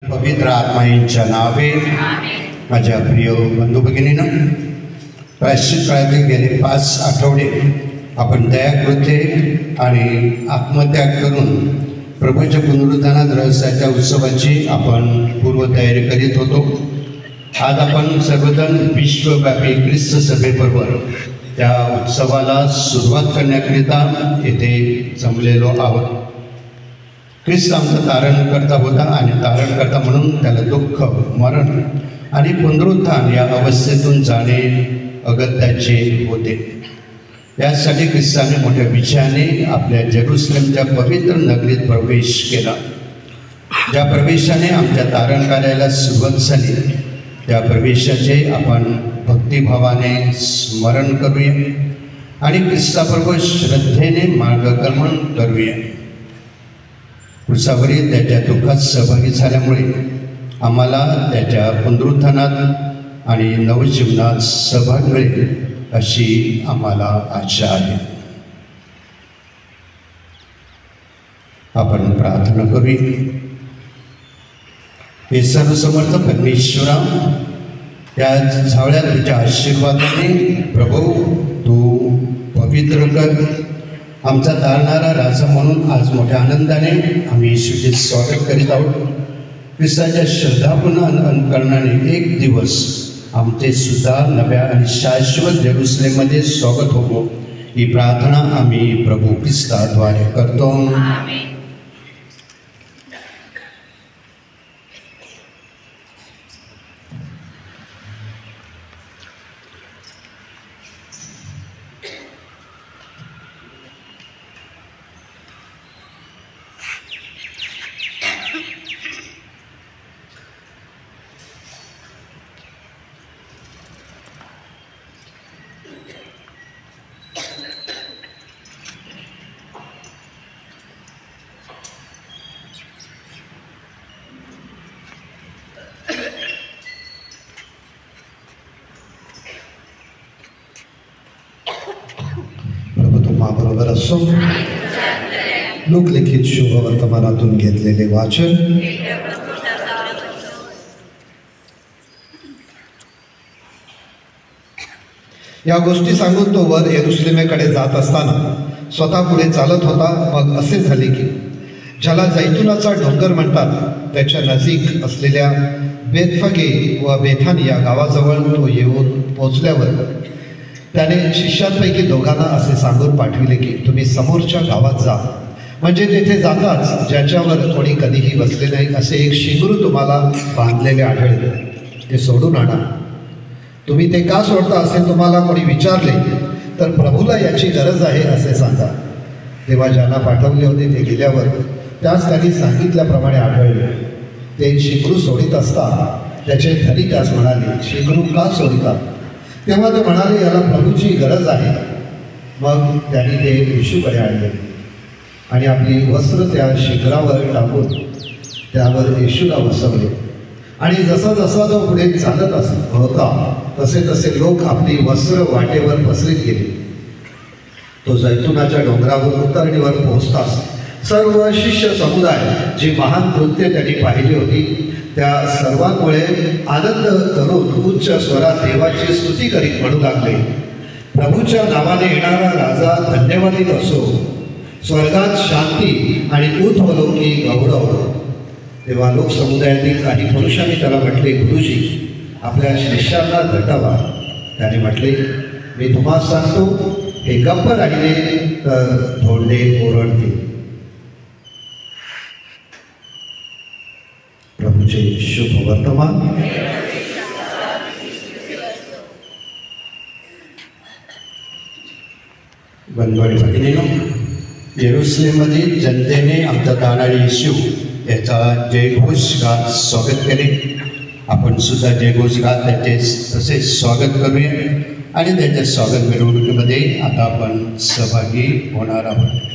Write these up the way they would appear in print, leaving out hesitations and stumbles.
पवित्र आत्माईंच्या नावे माझ्या प्रिय बंधू भगिनींनो, प्रायश्चित काळातील गेले 5 आठवडे आपण दयाकृत्ये आणि आत्मत्याग करून प्रभूच्या पुनरुत्थानात रहस्याच्या उत्सवाची आपण पूर्वतयारी करीत होतो. आज आपण सर्वजण विश्वव्यापी ख्रिस्त सभेबरोबर त्या उत्सवाला सुरुवात करण्याकरिता येथे जमलेलो आहोत. ख्रिस्त आमचा तारणकर्ता होता आणि तारणकर्ता म्हणून त्याला दुःख, मरण आणि पुनरुत्थान या अवस्थेतून जाणे अगत्याचे होते. यासाठी ख्रिस्ताने मोठ्या विजयाने आपल्या जेरुसलेमच्या पवित्र नगरीत प्रवेश केला. ज्या प्रवेशाने आमच्या तारण कार्याला सुरुवात झाली त्या प्रवेशाचे आपण भक्तिभावाने स्मरण करूया आणि ख्रिस्ताबरोबर श्रद्धेने मार्गक्रमण करूया. क्रूसावरील त्याच्या दुःखात सहभागी झाल्यामुळे आम्हाला त्याच्या पुनरुत्थानात आणि नवजीवनात सहभाग मिळेल अशी आम्हाला आशा आहे. आपण प्रार्थना करूया. हे सर्वसमर्थ परमेश्वरा, त्या झावळ्या तुझ्या आशीर्वादाने प्रभू तू पवित्र कर. आमचा तारणारा राजा म्हणून आज मोठ्या आनंदाने आम्ही येशूचे स्वागत करीत आहोत. ख्रिस्ताच्या श्रद्धापूर्ण अनुकरणाने एक दिवस आमचे सुद्धा नव्या आणि शाश्वत जेरुसलेममध्ये स्वागत होवो ही प्रार्थना आम्ही प्रभू ख्रिस्ताद्वारे करतो. बरोबर असो. लोकलिखित शुभवर्तमानातून घेतलेले वाचन. या गोष्टी सांगून तो वर येरुशलेमेकडे जात असताना स्वतः पुढे चालत होता. मग असे झाले की ज्याला जैतुनाचा डोंगर म्हणतात त्याच्या नजीक असलेल्या बेतफगे व बेथानी या गावाजवळ तो येऊन पोचल्यावर त्याने शिष्यांपैकी दोघांना असे सांगून पाठविले की तुम्ही समोरच्या गावात जा, म्हणजे तेथे जाताच ज्याच्यावर कोणी कधीही बसले नाही असे एक शिंगरू तुम्हाला बांधलेले आढळेल, ते सोडून आणा. तुम्ही ते का सोडता असे तुम्हाला कोणी विचारले तर प्रभूला याची गरज आहे असे सांगा. तेव्हा ज्यांना पाठवले होते ते गेल्यावर त्यास त्यांनी सांगितल्याप्रमाणे आढळले. ते शिंगरू सोडित असता त्याचे धनी त्यास म्हणाले, शिंगरू का सोडिता? तेव्हा ते म्हणाले, याला प्रभूची गरज आहे. मग त्यांनी ते येशूकडे आणले आणि आपली वस्त्र त्या शिखरावर टाकून त्यावर येशूला बसवले. आणि जसा जसा तो पुढे चालत होता तसे तसे लोक आपली वस्त्र वाटेवर पसरीत गेले. तो जैतुनाच्या डोंगरावर उतरणीवर पोहोचताच सर्व शिष्य समुदाय जी महान कृत्य त्यांनी पाहिली होती त्या सर्वांमुळे आनंद करून उच्च स्वरात देवाची स्तुती करीत म्हणू लागले, प्रभूच्या नावाने येणारा राजा धन्यवादित असो. स्वर्गात शांती आणि ऊर्ध्वलोकी गौरव. तेव्हा लोकसमुदायातील काही पुरुषांनी त्याला म्हटले, गुरुजी आपल्या शिष्यांना भेटावा. त्याने म्हटले, मी तुम्हाला सांगतो हे गप्प राहिले तर धोंडे ओरडतील. प्रभूचे शुभ वर्तमान. बंधू आणि भगिनींनो, येरुशलेममधील जनतेने आमचा तारणारा येशू याचा जयघोष गात स्वागत केले. आपण सुद्धा जयघोष गात त्याचे तसेच स्वागत करूया आणि त्याच्या स्वागत मिरवणुकीमध्ये आता आपण सहभागी होणार आहोत.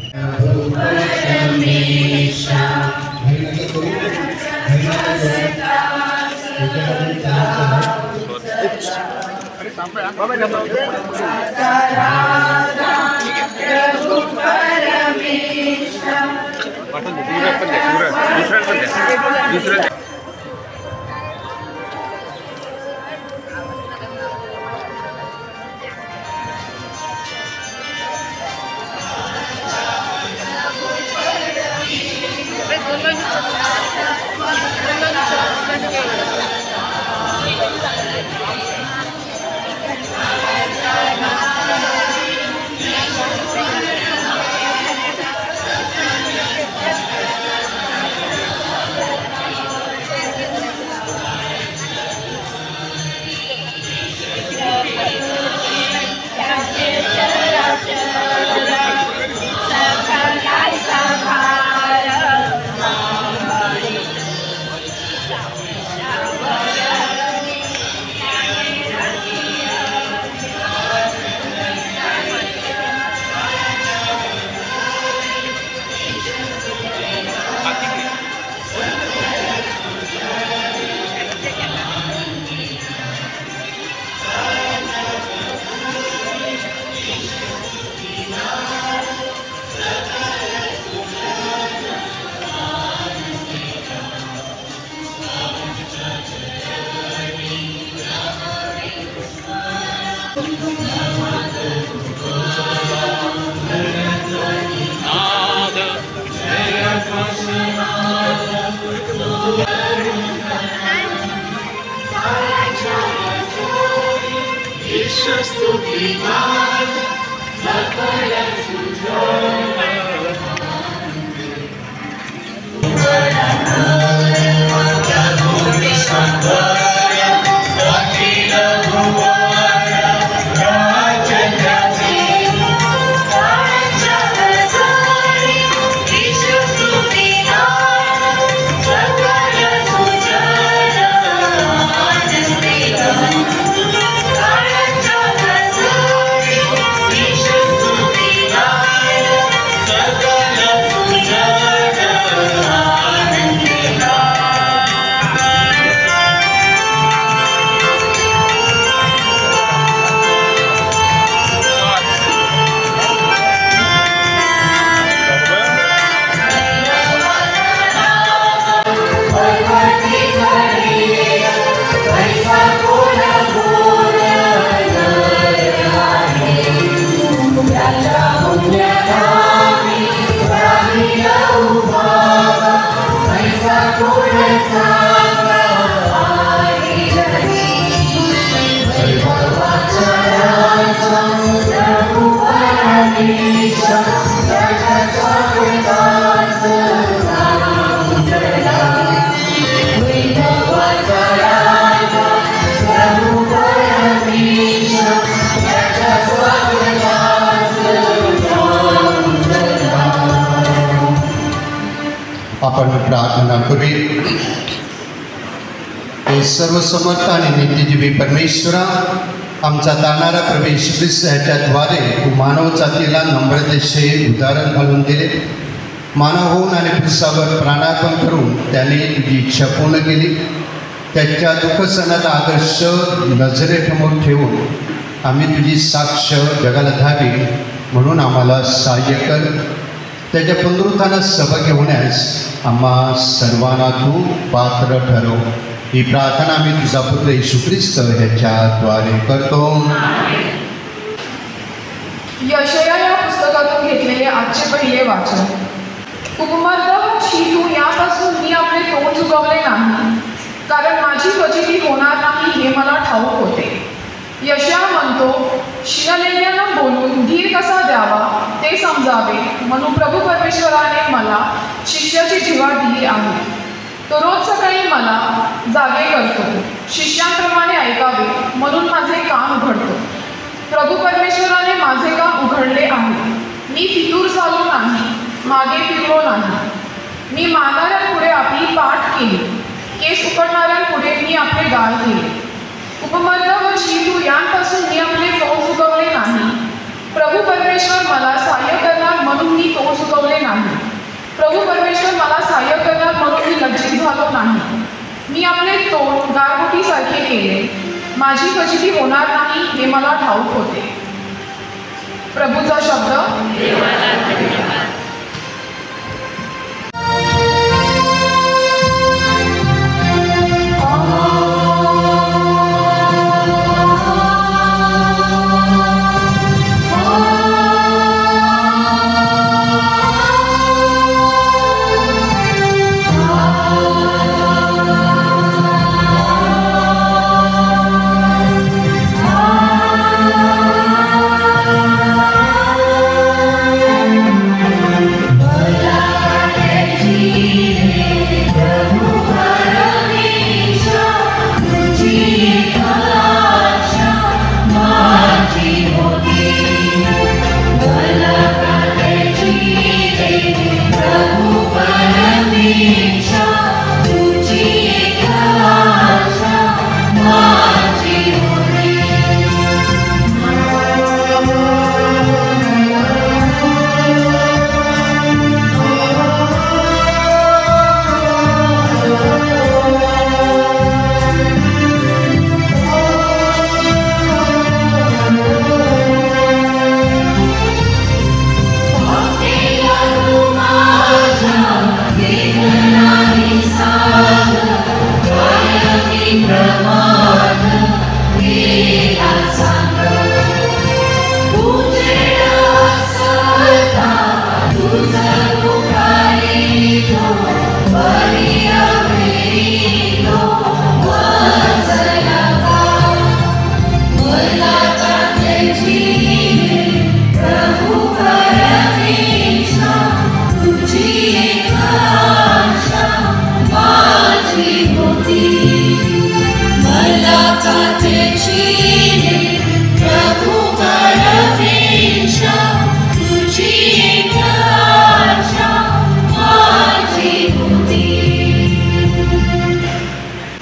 आपण प्रार्थना करूया. हे सर्वसमर्थ आणि नित्यजीवी परमेश्वरा, आमचा तारणारा प्रभू येशू ख्रिस्त ह्याच्याद्वारे तू मानव जातीला नम्रतेचे उदाहरण घालून दिले. मानव होऊन आणि ख्रिस्तावर प्राणार्पण करून त्याने तुझी इच्छा पूर्ण केली. त्याच्या दुःखसणाचा आदर्श नजरेसमोर ठेवून आम्ही तुझी साक्ष जगाला द्यावी म्हणून आम्हाला सहाय्य कर. त्याच्या पुनरुत्थानात सहभागी होण्यास आम्हा सर्वांना तू पात्र ठरव. ही प्रार्थना आम्ही तुझा पुत्र येशू ख्रिस्त ह्याच्याद्वारे करतो. यशया या पुस्तकातून घेतलेले आजचे पहिले वाचन. उपमर्दवशी तू यापासून मी आपले तोंड चुकवले नाही, कारण माझी फजिती होणार नाही हे मला ठाऊक होते. यशया म्हणतो, शिनलेल्यांना बोलून धीर कसा द्यावा ते समजावे म्हणून प्रभू परमेश्वराने मला शिष्याची जिव्हाळ दिली आहे. तो रोज सकाळी मला जागे करतो, शिष्यांप्रमाणे ऐकावे म्हणून माझे कान उघडतो. प्रभू परमेश्वराने माझे कान उघडले आहे. मी फितूर झालो नाही, मागे फिरलो नाही. मी मारणाऱ्यांपुढे आपली पाठ केली, केस उकडणाऱ्यांपुढे मी आपले गाल केले. उपमर्दवशी तू यांपासून मी आपले तोंड चुकवले नाही. प्रभू परमेश्वर मला सहाय्य करणार म्हणून मी तोंड चुकवले नाही. प्रभू परमेश्वर मला सहाय्य करणार म्हणून मी लज्जित झालो नाही. मी आपले तोंड गारगोटीसारखे केले. माझी फजिती होणार नाही हे मला ठाऊक होते. प्रभूचा शब्द. Hola.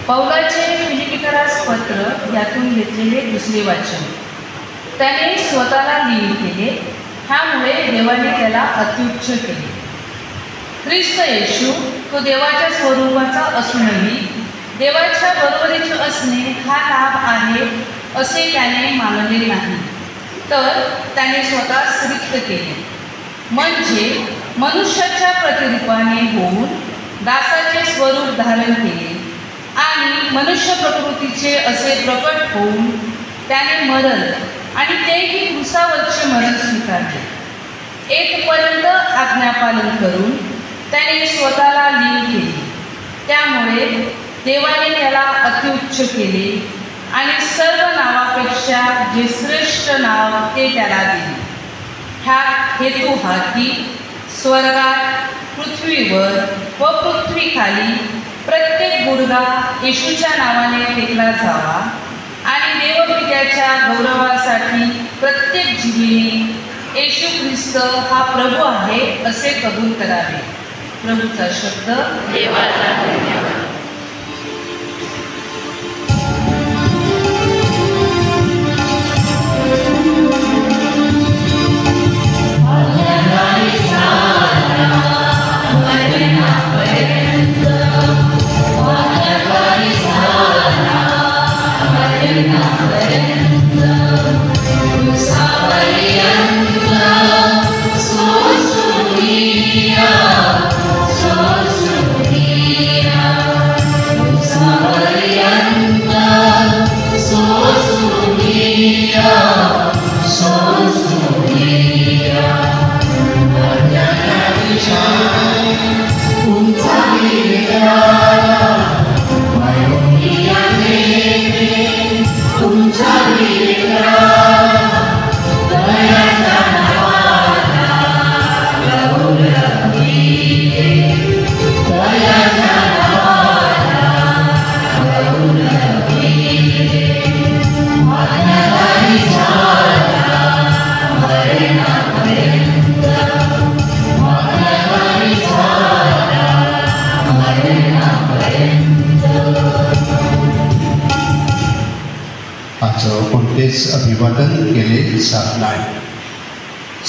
पौलाचे फिलिपिकरास पत्र यातून घेतलेले दुसरे वाचन. त्याने स्वतःला लीन केले, ह्यामुळे देवाने त्याला अत्युच्च केले. ख्रिस्त येशू तो देवाच्या स्वरूपाचा असूनही देवाच्या बरोबरीचे असणे हा लाभ आहे असे त्याने मानले नाही, तर त्याने स्वतः रिक्त केले, म्हणजे मनुष्याच्या प्रतिरूपाने होऊन दासाचे स्वरूप धारण केले आणि मनुष्य प्रकृतीचे असे प्रकट होऊन त्याने मरण आणि तेही क्रूसावरचे मरण स्वीकारले. एकपर्यंत आज्ञापालन करून त्याने स्वतःला लीन केले, त्यामुळे देवाने त्याला अत्युच्च केले आणि सर्व नावापेक्षा जे श्रेष्ठ नाव ते त्याला दिले. ह्या हेतू हा की स्वर्गात, पृथ्वीवर व पृथ्वीखाली प्रत्येक गुडघा येशूच्या नावाने टेकला जावा आणि देवपित्याच्या गौरवासाठी प्रत्येक जिभेने येशू ख्रिस्त हा प्रभू आहे असे कबूल करावे. प्रभूचा शब्द. देवाला धन्यवाद. कोणतेच अभिवादन केले जात नाही.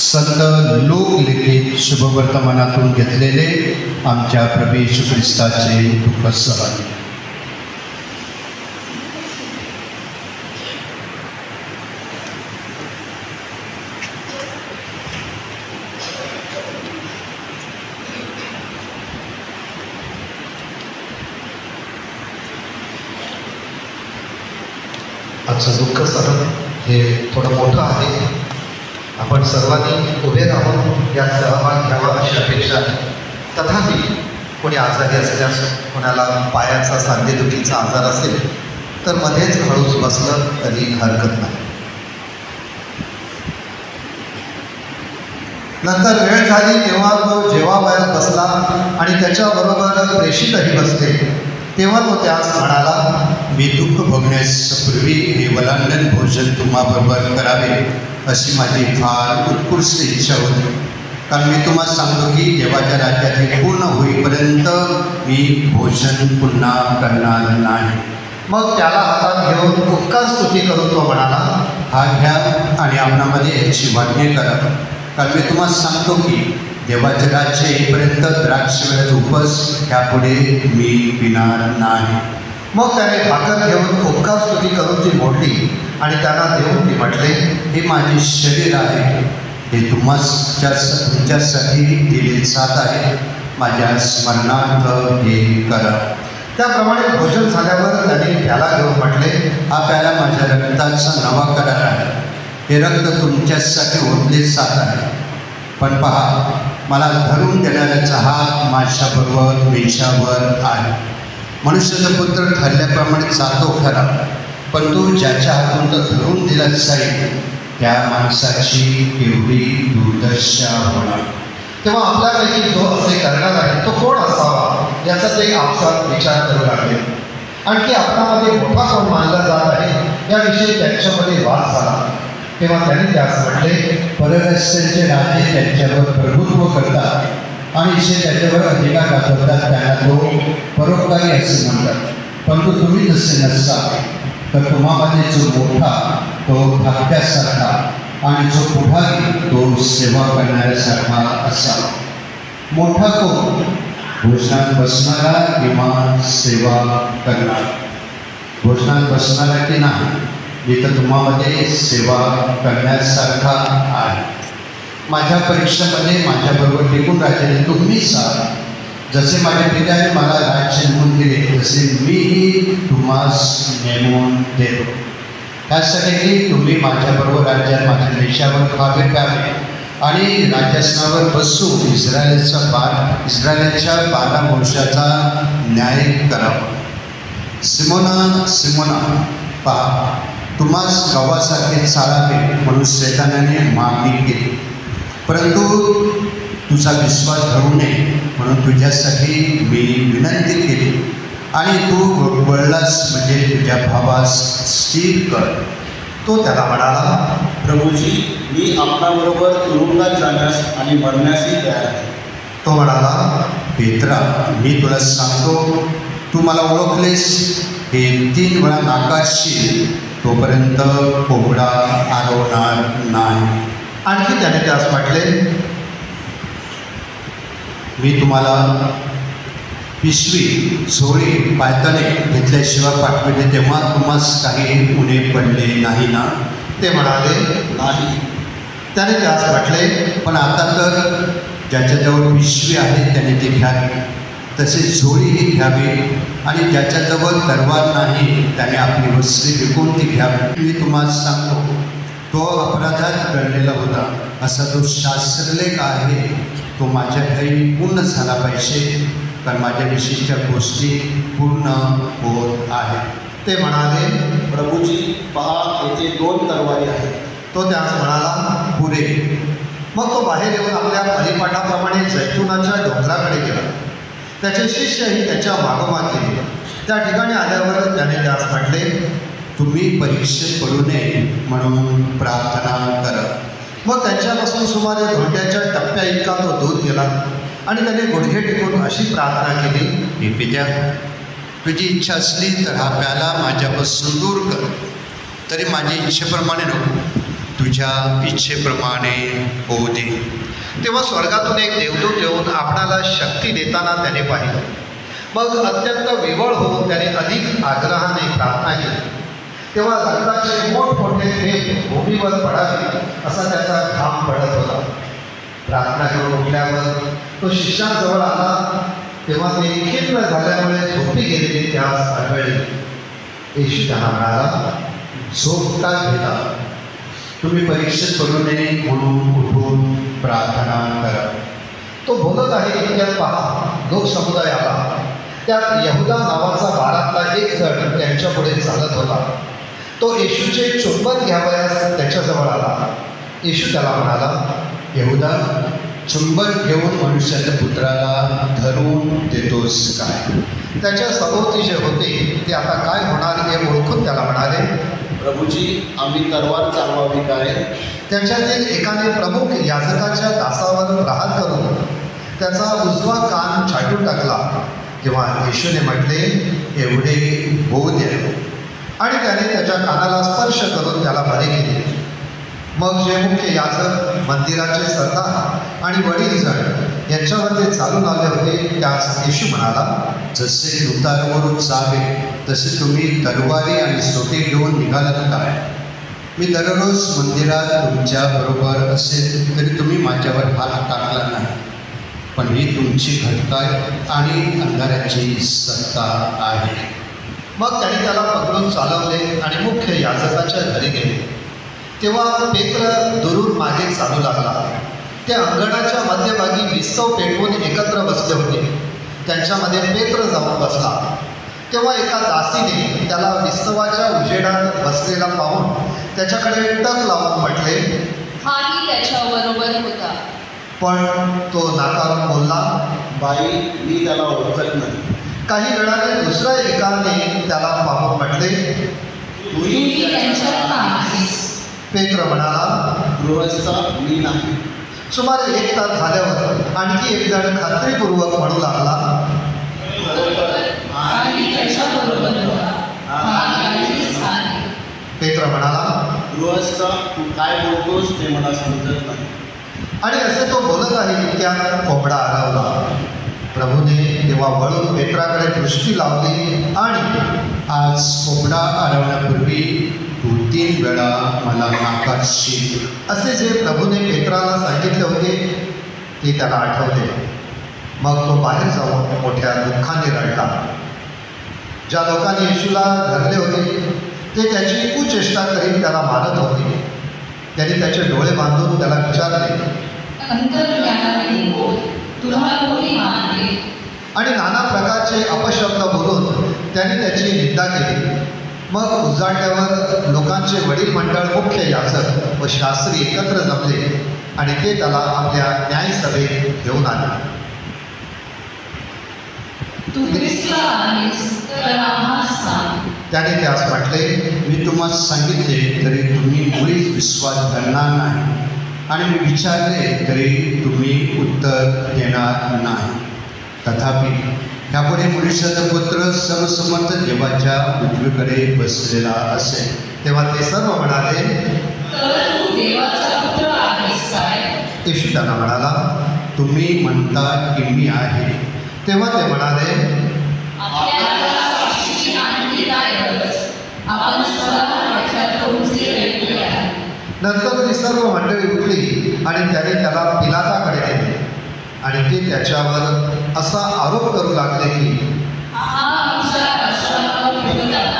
संत लोकलिखित शुभवर्तमानातून घेतलेले आमच्या प्रभू येशू ख्रिस्ताचे दुःख सहन. आजचं दुःख सहन हे थोडं मोठं आहे. आपण सर्वांनी उभे राहून यात सहभाग घ्यावा अशी अपेक्षा आहे. तथापि कोणी आजारी असल्यास, कोणाला पायाचा सांधेदुखीचा आजार असेल तर मध्येच हळूच बसलं तरी हरकत नाही. नंतर वेळ झाली तेव्हा तो जेवावयास बसला आणि त्याच्याबरोबर प्रेषितही बसले. तेव्हा तो त्यास म्हणाला, मी दुःख भोगण्यापूर्वी हे वलांडन भोजन तुम्हाबरोबर करावे अशी माझी फार उत्कृष्ट इच्छा होती. कारण मी तुम्हाला सांगतो की देवाच्या राज्यात हे पूर्ण होईपर्यंत मी भोजन पुन्हा करणार नाही. मग त्याला हातात घेऊन उपकार स्तुती करून तो म्हणाला, हा घ्या आणि आपणामध्ये याची वाटणी करा. कारण मी तुम्हाला सांगतो की देवाचे राज्य येईपर्यंत द्राक्षवेळाचा उपस ह्यापुढे मी पिणार नाही. मग त्याने भाकर घेऊन उपकार स्तुती करून ती मोडली आणि त्यांना देऊन ती म्हटले, हे माझे शरीर आहे, हे तुमच्यासाठी दिले जात आहे. माझ्या स्मरणार्थ हे करा. त्याप्रमाणे भोजन झाल्यावर त्याने प्याला घेऊन म्हटले, हा प्याला माझ्या रक्ताचा नवा करार आहे. हे रक्त तुमच्यासाठी ओतले जात आहे. पण पहा, मला धरून देणाऱ्याचा हात माझ्याबरोबर मेच्यावर आहे. मनुष्याचा पुत्र ठरल्याप्रमाणे जातो खरा, पण तो ज्याच्या हातून तो धरून दिला जाईल त्या माणसाची केवढी दुर्दशा होणार. तेव्हा आपल्यापैकी जो असे करणार आहे तो कोण असावा याचा ते आपसात विचार करू लागले. आणखी आपणामध्ये मोठा कोण मानला जात आहे याविषयी त्यांच्यामध्ये वाद झाला. तेव्हा त्याने त्यास म्हटले, पररस्त्यांचे राजे त्यांच्यावर प्रभुत्व करतात आणि जे त्याच्यावर अधिकार गाजवतात त्यांना तो परोपकारी असे म्हणतात. परंतु तुम्ही तसे नसता, तर तुम्हामध्ये जो मोठा तो धाकट्यासारखा आणि जो पुढारी तो सेवा करणाऱ्यासारखा असावा. मोठा कोण? भोजनात बसणारा किंवा सेवा करणारा. भोजनात बसणारा की नाही, मी तर तुम्हामध्ये सेवा करण्यासारखा आहे. माझ्या परीक्षेमध्ये माझ्याबरोबर टिकून राहिलेले तुम्हीच आहात. जसे माझ्या पित्याने मला राज्य नेमून दिले तसे मीही तुम्हास नेमून देतो, त्यासाठी की तुम्ही माझ्याबरोबर राज्यात माझ्या देशावर खावे प्यावे आणि राज्यासनावर बसून इस्रायलाच्या 12 वंशाचा न्याय करावा. सिमोना सिमोना, पहा, तुम्हास गव्हासारखे चालावे म्हणून शैतानाने मागणी केली, परंतु तुझा विश्वास धरू नये म्हणून तुझ्यासाठी मी विनंती केली आणि तू वळलास म्हणजे तुझ्या भावास स्थिर कर. तो त्याला म्हणाला, प्रभूजी, मी आपणाबरोबर तुरुंगात जाण्यास आणि मरण्यासही तयार आहे. तो म्हणाला, पेत्रा, मी तुला सांगतो, तू मला ओळखलेस हे 3 वेळा नाकारशील तोपर्यंत कोंबडा आरवणार नाही. आणखी त्याने त्यास म्हटले, मी तुम्हाला पिशवी, झोळी, पायताने घेतल्याशिवाय पाठविले तेव्हा तुम्हास काही उणे पडले नाही ना? ते म्हणाले, नाही. त्याने त्यास म्हटले, पण आता तर ज्याच्याजवळ पिशवी आहे त्याने ती घ्यावी, तसेच झोळीही घ्यावी, आणि ज्याच्याजवळ तलवार नाही त्याने आपली वस्त्रे विकून ती घ्यावी. मी तुम्हाला सांगतो, तो अपराधात गळलेला होता, असा जो शास्त्रलेख आहे तो माझ्या घरी पूर्ण झाला पाहिजे, कारण माझ्या विशिष्ट गोष्टी पूर्ण होत आहेत. ते म्हणाले, प्रभूजी, पहा, येथे 2 तलवारी आहेत. तो त्यास म्हणाला, पुरे. मग तो बाहेर येऊन आपल्या परिपाठाप्रमाणे जैतुनाच्या डोंगराकडे गेला. त्याचे शिष्यही त्याच्या मागोमाग गेले. त्या ठिकाणी आल्यावर त्याने त्यास म्हटले, तुम्ही परीक्षेत पडू नये म्हणून प्रार्थना करा. मग त्यांच्यापासून सुमारे घोट्याच्या टप्प्या इतका तो दूर गेला आणि त्याने गुडघे टेकून अशी प्रार्थना केली, हे पित्या, तुझी इच्छा असली तर हा प्याला माझ्यापासून दूर कर, तरी माझ्या इच्छेप्रमाणे नको, तुझ्या इच्छेप्रमाणे होऊ दे. तेव्हा स्वर्गातून एक देवदूत येऊन आपणाला शक्ती देताना त्याने पाहिलं. मग अत्यंत विवळ होऊन त्याने अधिक आग्रहाने प्रार्थना केली. तेव्हा रक्ताचे मोठमोठे थेंब भूमीवर पडावे असा त्याचा घाम पडत होता. प्रार्थना करून उठल्यावर तो शिष्यांजवळ आला, तेव्हा ते खिन्न झाल्यामुळे झोपी गेलेली त्यास आढळली. येशू त्यांना म्हणाला, झोप का घेता? तुम्ही परीक्षेत पडू नये म्हणून उठून प्रार्थना करा. तो बोलत आहे इतक्यात पहा, लोकसमुदाय आला. त्यात यहुदा नावाचा 12तला एक जण त्यांच्यापुढे चालत होता. तो येशूचे चुंबन घ्यावयास त्याच्याजवळ आला. येशू त्याला म्हणाला, यहुदा, चुंबन घेऊन मनुष्याच्या पुत्राला धरून देतोस काय? त्याच्या सभोवती जे होते ते आता काय होणार हे ओळखून त्याला म्हणाले, प्रभूजी, आम्ही तलवार चालवावी काय? त्यांच्यातील एकाने प्रमुख याजकाच्या दासावर प्रहार करून त्याचा उजवा कान छाटून टाकला. तेव्हा येशूने म्हटले, एवढे होऊ दे, आणि त्याने त्याच्या कानाला स्पर्श करून त्याला बरे केले. मग जे मुख्य याजक, मंदिराचे सरदार आणि वडीलजण यांच्यावर ते चालून आले होते त्यास येशू म्हणाला, जसे उतारवरून जावे तसे तुम्ही तलवारी आणि सोटे घेऊन निघालात काय? मी दररोज मंदिरात तुमच्याबरोबर असेल तरी तुम्ही माझ्यावर हात टाकला नाही, पण ही तुमची घटकाय आणि अंधाराची सत्ता आहे. मग त्याने त्याला पकडून चालवले आणि मुख्य याजकाच्या घरी गेले. तेव्हा पेत्र दुरून मागे चालू लागला. त्या अंगणाच्या मध्यभागी विस्तव पेटवून एकत्र बसले होते. त्यांच्यामध्ये पेत्र जाऊन बसला. तेव्हा एका दासीने त्याला विस्तवाच्या उजेडात बसलेला पाहून त्याच्याकडे टक लावून म्हटले, हाही त्याच्याबरोबर होता. पण तो नाकारून बोलला, बाई, मी त्याला ओळखत नाही. काही वेळाने दुसऱ्या एकाने त्याला पाहून म्हटले, तूही त्यांच्यात नाहीस. पेत्र म्हणाला, गृहस्थ मी नाही. सुमारे 1 तास झाल्यावर आणखी एक जण खात्रीपूर्वक म्हणू लागला, आणि त्याच्याबरोबर होता. हा काहीच नाही. पेत्र म्हणाला, गृहस्थ तू काय बोलतोस ते मला समजत नाही. आणि असे तो बोलत आहे इतक्यात कोंबडा हरवला. प्रभूने तेव्हा वळून पेत्राकडे दृष्टी लावली आणि आज कोंबडा हरवण्यापूर्वी तू 3 वेळा मला नाकारशील. असे जे प्रभूने पेत्राला सांगितले होते ते त्याला आठवले. मग तो बाहेर जाऊन मोठ्या दुःखाने रडला. ज्या लोकांनी येशूला धरले होते ते त्याची कुचेष्टा करीत त्याला मारत होते. त्यांनी त्याचे डोळे बांधून त्याला विचारले, अंतर्ज्ञानाने बोल, तुला कोणी मानले? आणि नाना प्रकारचे अपशब्द बोलून त्यांनी त्याची निंदा केली. मग उजाडल्यावर लोकांचे वडील मंडळ, मुख्य याजक व शास्त्री एकत्र जमले आणि ते त्याला आपल्या न्यायसभेत घेऊन आले. तू ख्रिस्त आहेस तर आम्हास सांग. त्याने त्यास म्हटले, मी तुम्हाला सांगितले तरी तुम्ही मुळीच विश्वास धरणार नाही, आणि मी विचारले तरी तुम्ही उत्तर देणार नाही. तथापि ह्यापुढे मनुष्याचा पुत्र सर्वसमर्थ देवाच्या उजवीकडे बसलेला असेल. तेव्हा ते सर्व म्हणाले, तर तू देवाचा पुत्र आहेस काय? येशू त्यांना म्हणाला, तुम्ही म्हणता की मी आहे. तेव्हा ते म्हणाले, आपल्याला साक्षीची आणखी काय गरज? आपण स्वतः लक्षात पोहोचले ऐकले आहे. नंतर ती सर्व मंडळी उठली आणि त्याने त्याला पिलाताकडे नेले. आणि ते त्याच्यावर असा आरोप करू लागले की, हा आमच्या राष्ट्राला विरोधात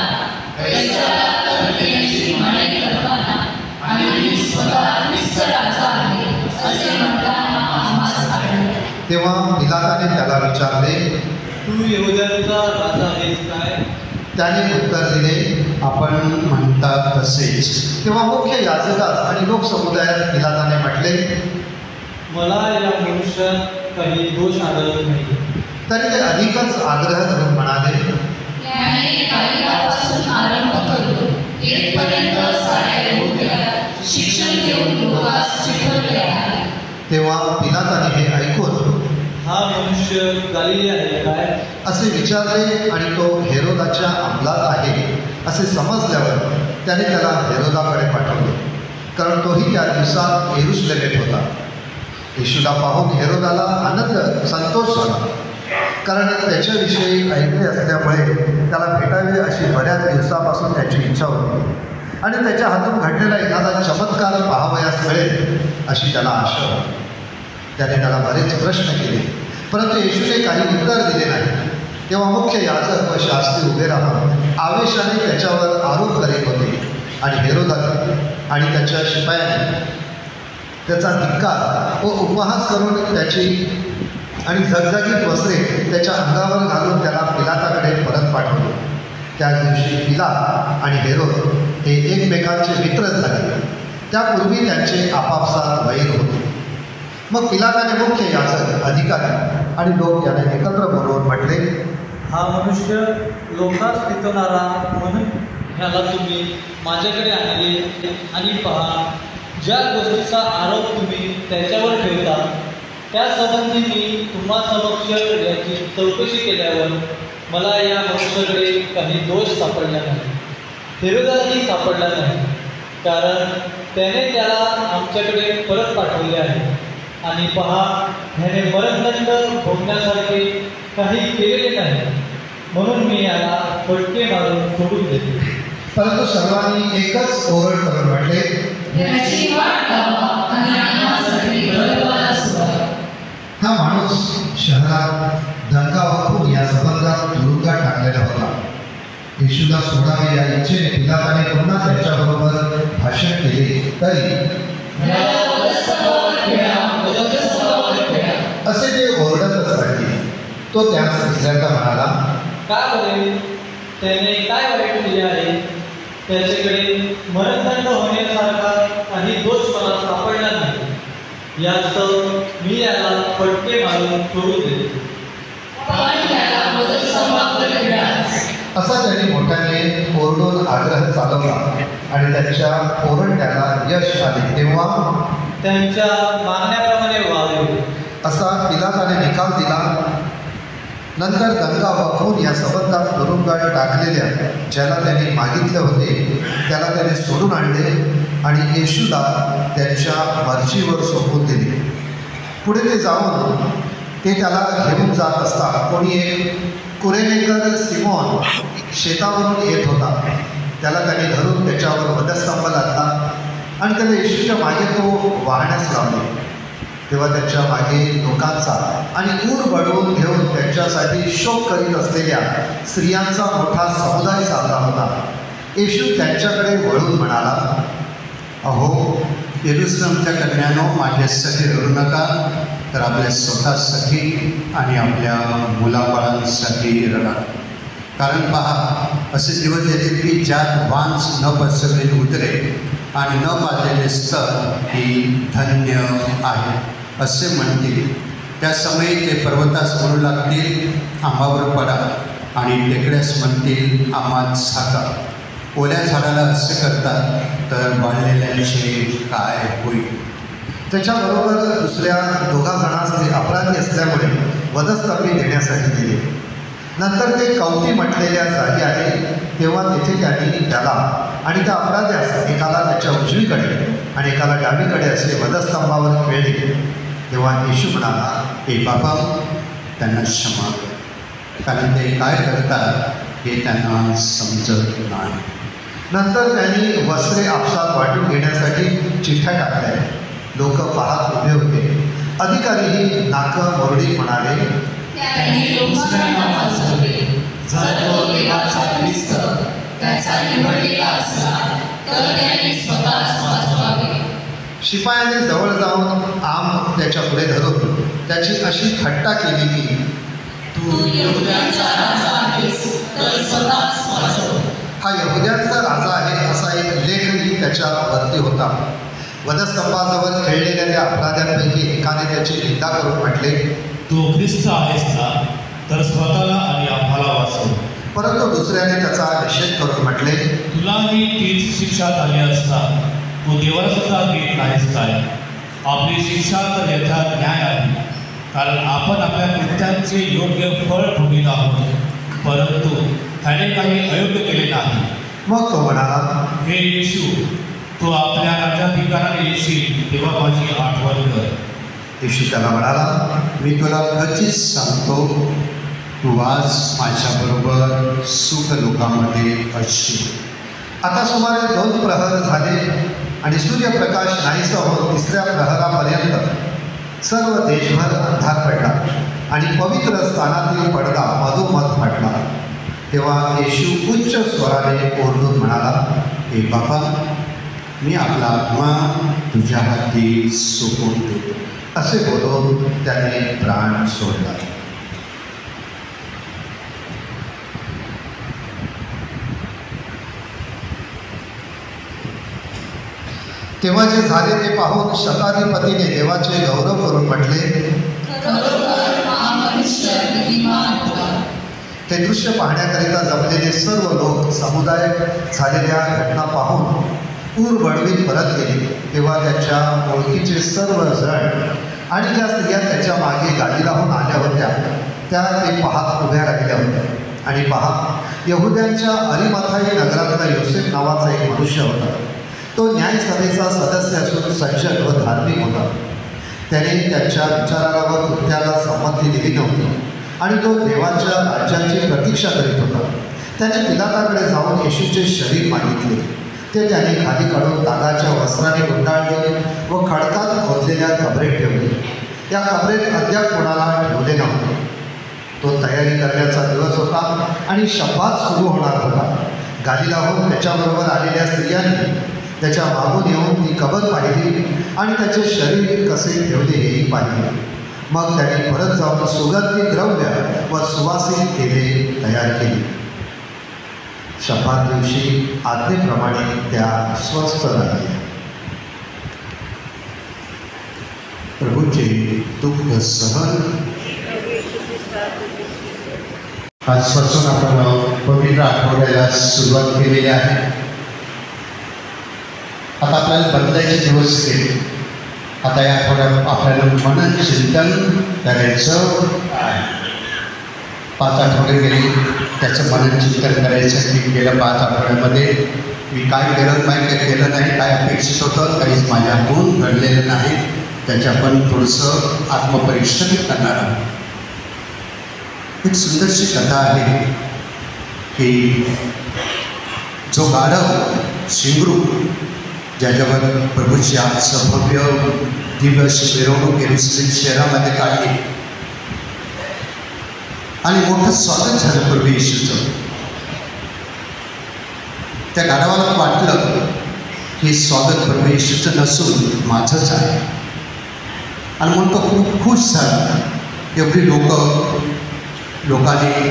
कैसराला तर देण्याची मनाई करताना आणि मी स्वतः ख्रिस्त राजा आहे असे म्हणताना आम्हास आढळले. तेव्हा पिलाताने त्याला विचारले, तू यहूद्यांचा राजा आहेस काय? त्याने उत्तर दिले, आपण म्हणता तसेच. तेव्हा मुख्य याजकास आणि लोकसमुदायात पिलाताने म्हटले, मला या मनुष्यात काही दोष आढळत नाही. तरी ते अधिकच आग्रह करून म्हणाले, याने बालिकापासून आरंभ करून येथपर्यंत साऱ्या यहूद्यात शिक्षण देऊन लोकांस चिडवले आहे. तेव्हा पिलाताने हे ऐकून हा मनुष्य गालिली आहे काय? असे विचारले आणि तो हेरोदाच्या अंमलात आहे असे समजल्यावर त्याने त्याला हेरोदाकडे पाठवले, कारण तोही त्या दिवसात येरुशलेमेत होता. येशूला पाहून हेरोदाला आनंद, संतोष झाला, कारण त्याच्याविषयी ऐकले असल्यामुळे त्याला भेटावे अशी बऱ्याच दिवसापासून त्याची इच्छा होती आणि त्याच्या हातून घडलेला एखादा चमत्कार पाहावयास मिळेल अशी त्याला आशा होती. त्याने त्याला बरेच प्रश्न केले, परंतु येशूने काही उत्तर दिले नाही. तेव्हा मुख्य याजक व शास्त्री उभे राहून आवेशाने त्याच्यावर आरोप करीत होते आणि हेरोदाने आणि त्याच्या शिपायाने त्याचा धिक्कार व उपहास करून त्याची आणि झगझगीत वस्त्रे त्याच्या अंगावर घालून त्याला पिलाताकडे परत पाठवले. त्याच दिवशी पिलात आणि हेरोद हे एकमेकांचे मित्र झाले. त्यापूर्वी त्यांचे आपापसात वैर होते. मग पिलाताने मुख्य याजक, अधिकारी आणि लोक याने एकत्र बोलवून म्हटले, हा मनुष्य लोकांस फितवणारा म्हणून ह्याला तुम्ही माझ्याकडे आणले, आणि पहा ज्या गोष्टीचा आरोप तुम्ही त्याच्यावर ठेवता त्या संबंधी मी तुम्हा समक्ष याची चौकशी केल्यावर मला या मनुष्याकडे काही दोष सापडला नाही. हेरोदाही सापडला नाही, कारण त्याने त्याला आमच्याकडे परत पाठवले आहे. आणि पहा, ह्याने मरणदंड भोगण्यासारखे काही केलेले नाही, म्हणून मी याला फटके मारून सोडून देते. परंतु सर्वांनी एकच ओरड करून म्हटले, याची वाट लावा आणि आम्हासाठी बरोबर सोडा. हा माणूस शहरात दंगा वाकून या संबंधात तुरुंगात टाकलेला होता. येशूला सोडावे या इच्छेने पिलाताने पुन्हा त्याच्याबरोबर भाषण केले तरी असे ते ओरडतच राहिले. तो त्यास दुसऱ्यांदा म्हणाला, का बरे? त्याने काय वाईट केले आहे? त्याच्याकडे मरणदंड होण्यासारखा काही दोष मला सापडला नाही. यास्तव मी याला फटके मारून सोडून देते. पण त्याला मदत केल्यास असा त्यांनी मोठ्याने ओरडून आग्रह चालवला आणि त्यांच्या ओरडण्याला यश आले तेव्हा त्यांच्या मागण्याप्रमाणे वागले. असा पिलाताने निकाल दिला. नंतर दंगा वाकवून या संबंधात तुरुंगात टाकलेल्या ज्याला त्यांनी मागितले होते त्याला त्याने सोडून आणले आणि येशूला त्यांच्या मर्जीवर सोपवून दिले. पुढे ते जाऊन ते त्याला घेऊन जात असता कोणी एक कुरेनेकर सिमोन शेतावरून येत होता. त्याला त्याने धरून त्याच्यावर वधस्तंभ घातला आणि त्याला येशूच्या मागे तो वाहण्यास लावले. तेव्हा त्याच्या मागे लोकांचा आणि ऊर बळवून घेऊन त्यांच्यासाठी शोक करीत असलेल्या स्त्रियांचा मोठा समुदाय चालला होता. येशू त्यांच्याकडे वळून म्हणाला, अहो येरुशलेमच्या कन्यानो, माझ्यासाठी रडू नका, तर आपल्या स्वतःसाठी आणि आपल्या मुलाबाळांसाठी रडा. कारण पहा, असे दिवस येतील की ज्यात वांस न पसरलेले उतरे आणि न पाजलेले स्तर ही धन्य आहे असे म्हणतील. त्या समयी ते पर्वतास म्हणू लागतील, आंबावर पडा, आणि टेकड्यास म्हणतील, आम्हात झाका. ओल्या झाडाला असे करतात तर वाळलेल्यांचे काय होईल. त्याच्याबरोबर दुसऱ्या दोघा जणांस ते अपराधी असल्यामुळे वधस्तंभी देण्यासाठी गेले. नंतर ते कवटी म्हटलेल्या जागी आले तेव्हा तिथे त्यांनी त्याला आणि त्या अपराध्यास एकाला त्याच्या उजवीकडे आणि एकाला डावीकडे असे वधस्तंभावर खेळले. तेव्हा येशू म्हणाला, हे बाबा, त्यांना क्षमा कर, कारण ते काय करतात हे त्यांना समजत नाही. नंतर त्यांनी वस्त्रे आपसात वाटून घेण्यासाठी चिठ्ठ्या टाकल्या. लोक पाहत उभे होते. अधिकारीही नाकं मोरडी म्हणाले, त्यांनी लोकांना वाचवले. जर तो देवाचा ख्रिस्त त्याचा निवडलेला असला तर त्यांनी स्वतःच वाचवावे. शिपायाने जवळ जाऊन आम त्याच्या पुढे धरून त्याची अशी थट्टा केली की, तू यहुद्यांचा राजा आहेस तर स्वतःच वाचव. हा यहुद्यांचा राजा आहे असा एक लेखही त्याच्यावरती होता. वधस्तंभाजवळ खेळलेल्या त्या अपराध्यांपैकी एकाने त्याची निंदा करून म्हटले, तू ख्रिस्त आहेस ना, तर स्वतःला आणि आम्हाला वाचव. परंतु दुसऱ्याने त्याचा निषेध करून म्हटले, तुलाही तीच शिक्षा झाली असता तू देवाला सुद्धा देत नाहीस काय. आपली शिक्षा तर यथार्थ न्याय आहे, कारण आपण आपल्या कृत्यांचे योग्य फळ भोगीत आहोत, परंतु त्याने काही अयोग्य केले नाही. मग तो म्हणाला, हे येशू, तू आपल्या राज्याधिकाराने येशील तेव्हा माझी आठवण कर. येशू त्याला म्हणाला, मी तुला खचित सांगतो, तू आज माझ्याबरोबर सुख लोकांमध्ये असशील. आता सुमारे 2 प्रहर झाले आणि सूर्यप्रकाश नाहीसा होत 3ऱ्या प्रहरापर्यंत सर्व देशभर अंधार पडला आणि पवित्र स्थानातील पडदा मधोमध फाटला. तेव्हा येशू उच्च स्वराने ओरडून म्हणाला, हे बाबा, मी आपला आत्मा तुझ्या हाती सोपवून देतो. असे बोलून त्याने प्राण सोडला. तेव्हा जे झाले ते पाहून शताधिपतीने देवाचे गौरव करून म्हटले, खरोखर हा मनुष्य बुद्धिमान होता. ते दृश्य पाहण्याकरिता जमलेले सर्व लोक समुदाय झालेल्या घटना पाहून ऊर बळवीत परत गेले. तेव्हा त्याच्या ओळखीचे सर्व जण आणि ज्या स्त्रिया त्याच्या मागे गादीलाहून आल्या होत्या त्या ते पाहत उभ्या राहिल्या होत्या. आणि पहा, यहुद्यांच्या अरिमथाई नगरातला योसेफ नावाचा एक मनुष्य होता. तो न्यायसभेचा सदस्य असून सज्जन व धार्मिक होता. त्याने त्यांच्या विचाराला व कृत्याला संमती दिली नव्हती आणि तो देवाच्या राज्याची प्रतीक्षा करीत होता. त्याने पिलाताकडे जाऊन येशूचे शरीर मागितले. ते त्याने खाली काढून तागाच्या वस्त्राने गुंडाळले व खडकात खोदलेल्या कबरेत ठेवले. या कबरेत अद्याप कोणाला ठेवले नव्हते. तो तयारी करण्याचा दिवस होता आणि शब्दात सुरू होणार होता. गालिलाहून त्याच्याबरोबर आलेल्या स्त्रियांनी त्याच्या मागून येऊन ती कबर पाहिली आणि त्याचे शरीर कसे ठेवले हेही पाहिले. मग त्याने परत जाऊन सुगंधी द्रव्य व सुवासिक तेले तयार केली. शब्दात दिवशी आज्ञेप्रमाणे त्या स्वस्थ राहिल्या. प्रभूचे दुःख सहन आजपासून आपण पवित्र आठवड्याला सुरुवात केलेली आहे. आता आपल्याला बदलायचे दिवस गेले. आता या आठवड्यात आपल्याला मनन चिंतन करायचं आहे. 5 आठवडे गेले त्याचं मनन चिंतन करायचं की गेल्या 5 आठवड्यामध्ये मी काय केलं काय केलं नाही, काय अपेक्षित होतं, काहीच माझ्या हातून घडलेलं नाही, त्याचे आपण थोडंसं आत्मपरीक्षण करणार आहोत. एक सुंदरशी कथा आहे की जो गाढव शिंगरू ज्याच्यावर प्रभूची आजचं भव्य दिव्य अशी मिरवणूक येरुशलेम शहरामध्ये काढली आणि मोठं स्वागत झालं प्रभू येशूचं. त्या गाढवाला वाटलं की स्वागत प्रभू येशूचं नसून माझंच आहे आणि म्हणून तो खूप खुश झाला. एवढी लोकांनी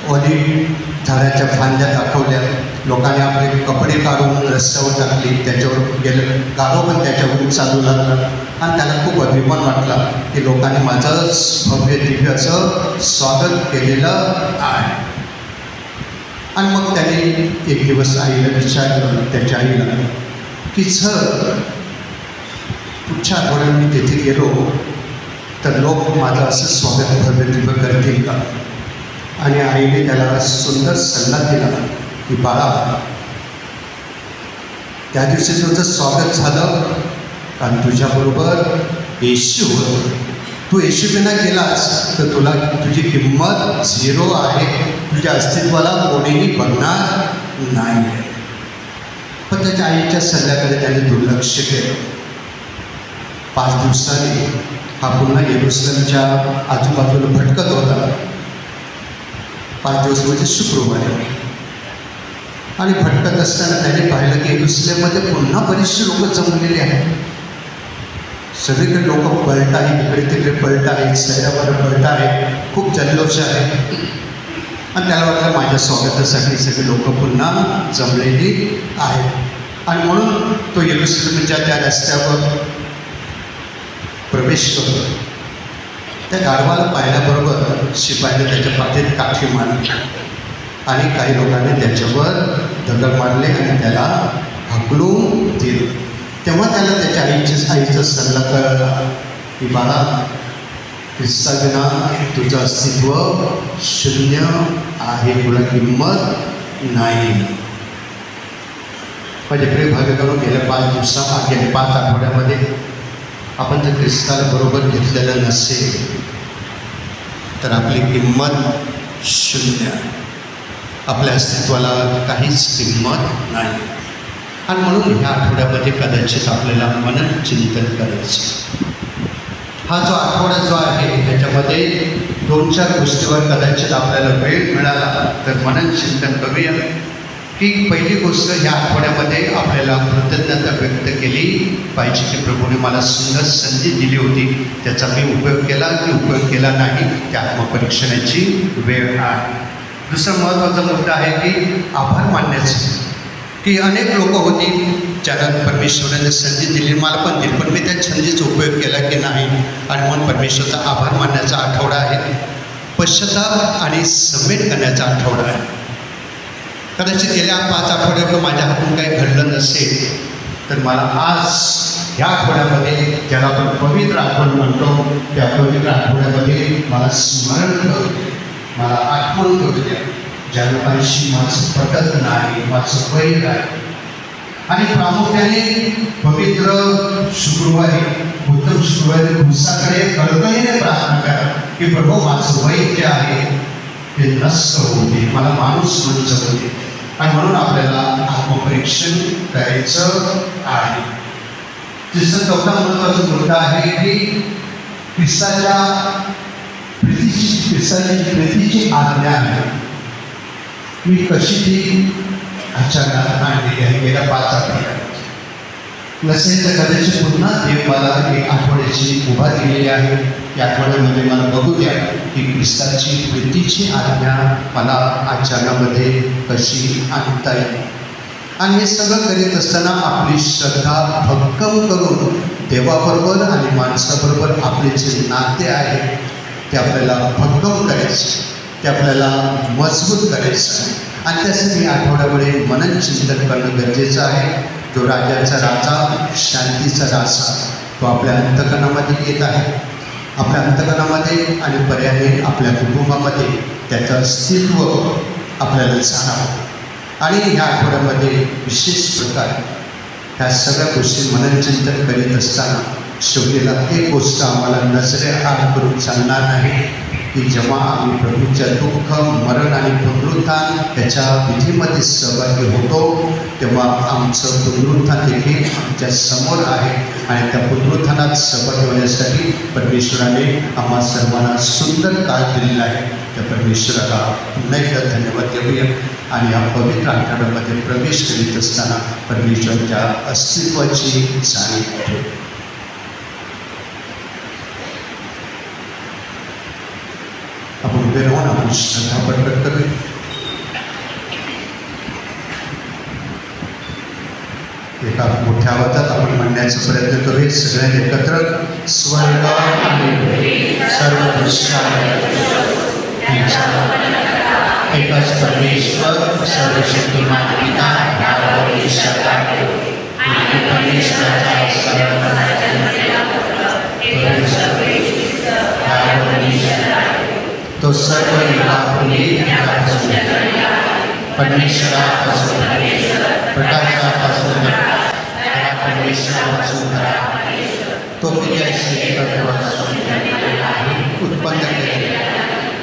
ऑलिव्ह झाडाच्या फांद्या दाखवल्या, लोकांनी आपले कपडे काढून रस्त्यावर टाकले, त्याच्यावर गेलं. गाढव पण त्याच्यावरून चालू लागला आणि त्याला खूप अभिमान वाटला की लोकांनी माझंच भव्य दिव्य असं स्वागत केलेलं आहे. आणि मग त्याने एक दिवस आईला विचारलं, त्याच्या आईला की सर पुढच्या आठवड्यात मी तिथे गेलो तर लोक माझं असं स्वागत भव्य दिव्य करतील का? आणि आईने त्याला सुंदर सल्ला दिला की बाळा, त्या दिवशी तुझं स्वागत झालं आणि तुझ्याबरोबर येशू होतं. तू येशूविना गेलास तर तुला तुझी किंमत 0 आहे, तुझ्या अस्तित्वाला कोणीही बघणार नाही आहे. पण त्याच्या आईच्या सल्ल्याकडे त्याने दुर्लक्ष केलं. 5 दिवसांनी हा पुन्हा येरुशलेमच्या आजूबाजूला भटकत होता. 5 दिवस म्हणजे शुक्रवारी. आणि भटकत असताना त्याने पाहिलं की येरुशलेममध्ये पुन्हा बरीचशी लोक जमलेली आहेत. सगळीकडे लोक पलट आहेत, इकडे तिकडे पलट आहेत, शहरावर पलट आहेत, खूप जल्लोष आहे. आणि त्याला वाटलं माझ्या स्वागतासाठी सगळे लोक पुन्हा जमलेली आहेत. आणि म्हणून तो येरुशलेमच्या त्या रस्त्यावर प्रवेश करतो. त्या गाढवाला पाहिल्याबरोबर शिपायाने त्याच्या पाठीत काठी मारली आणि काही लोकांनी त्याच्यावर दगड मारले आणि त्याला हकलून दिलं. तेव्हा त्याला त्याच्या आईचा सल्ला कळला की बाळा, ख्रिस्ताविना तुझं अस्तित्व शून्य आहे, तुला किंमत नाही. माझे प्रिय भाविकांनो, गेल्या 5 आठवड्यामध्ये आपण जर ख्रिस्ताला बरोबर घेतलेलं नसेल तर आपली किंमत शून्य आहे, आपल्या अस्तित्वाला काहीच किंमत नाही. आणि म्हणून ह्या आठवड्यामध्ये कदाचित आपल्याला मनन चिंतन करायचं. हा जो आठवडा जो आहे त्याच्यामध्ये 2-4 गोष्टीवर कदाचित आपल्याला वेळ मिळाला तर मनन चिंतन करूया. की पहिली गोष्ट, ह्या आठवड्यामध्ये आपल्याला कृतज्ञता व्यक्त केली पाहिजे की प्रभूने मला सुंदर संधी दिली होती, त्याचा मी उपयोग केला की उपयोग केला नाही, त्या आत्मपरीक्षणाची वेळ आहे. दुसरा महत्त्वाचा मुद्दा आहे की आभार मानण्याचं. की अनेक लोक होती ज्यांना परमेश्वराने संधी दिली, मला पण दिली, पण मी त्या संधीचा उपयोग केला की नाही. आणि म्हणून परमेश्वराचा आभार मानण्याचा आठवडा आहे. पश्चाताप आणि समेट करण्याचा आठवडा आहे. कदाचित गेल्या 5 आठवड्यात माझ्या हातून काही घडलं नसेल तर मला आज ह्या आठवड्यामध्ये ज्याला आपण पवित्र आठवड म्हणतो त्या पवित्र आठवड्यामध्ये मला स्मरण करू दे, मला आठवण करू द्या ज्या लोकांशी माझं पटत नाही, माझं वैर आहे. आणि प्रामुख्याने पवित्र शुक्रवारी, उत्तम शुक्रवारी पुरुषाकडे कळकळीने प्रार्थना करा की प्रभू माझं वैर जे आहे ते नष्ट होते, मला माणूस मंच होते. आणि म्हणून आपल्याला आत्मपरीक्षण करायचं आहे. तिसरा 4था महत्त्वाचा मुद्दा आहे की ख्रिस्ताच्या प्रीतीची आज्ञा आहे. मी कशी ती आचरणात आणलेली आहे गेल्या 5 आठवड्यात. नसेल तर कदाचित पुन्हा देव मला एक आठवड्याची मुभा दिलेली आहे. या आठवड्यामध्ये मला बघू द्या की ख्रिस्ताची प्रीतीची आज्ञा मला आचरणामध्ये कशी आणता येईल. आणि हे सगळं करीत असताना आपली श्रद्धा भक्कम करून देवाबरोबर आणि माणसाबरोबर आपले जे नाते आहे ते आपल्याला भक्कम करायचे. ते आपल्याला मजबूत करायचं आहे आणि त्यासाठी आठवड्यामध्ये मनन चिंतन करणं गरजेचं आहे. जो राजाचा राजा, शांतीचा राजा, तो आपल्या अंतकरणामध्ये येत आहे. आपल्या अंतकरणामध्ये आणि पर्यायाने आपल्या कुटुंबामध्ये त्याचं अस्तित्व आपल्याला जाणवतं. आणि ह्या आठवड्यामध्ये विशेष प्रकारे ह्या सगळ्या गोष्टी मनन चिंतन करीत असताना शेवटीला एक गोष्ट आम्हाला नजरेआड करून चालणार नाही की जेव्हा आम्ही प्रभूच्या दुःख, मरण आणि पुनरुत्थान याच्या विधीमध्ये सहभागी होतो तेव्हा आमचं पुनरुत्थान देखील आमच्या समोर आहे आणि त्या पुनरुत्थानात सहभागी होण्यासाठी परमेश्वराने आम्हा सर्वांना सुंदर काळ दिलेला आहे. त्या परमेश्वराला पुन्हा एकदा धन्यवाद देऊया आणि या पवित्र आठवड्यामध्ये प्रवेश करीत असताना परमेश्वराच्या अस्तित्वाची जाणीव ठेवू. आपण उभे राहून आपण श्रद्धा प्रकट करूया. एका मोठ्या आवाजात आपण म्हणण्याचा प्रयत्न करूया सगळ्यांनी एकत्र. स्वर्ग आणि सर्व एकच परमेश्वर सर्वशक्तिमान पिता तो सर्व परमेश्वरापासून प्रकाशापासून तो उत्पन्न केले,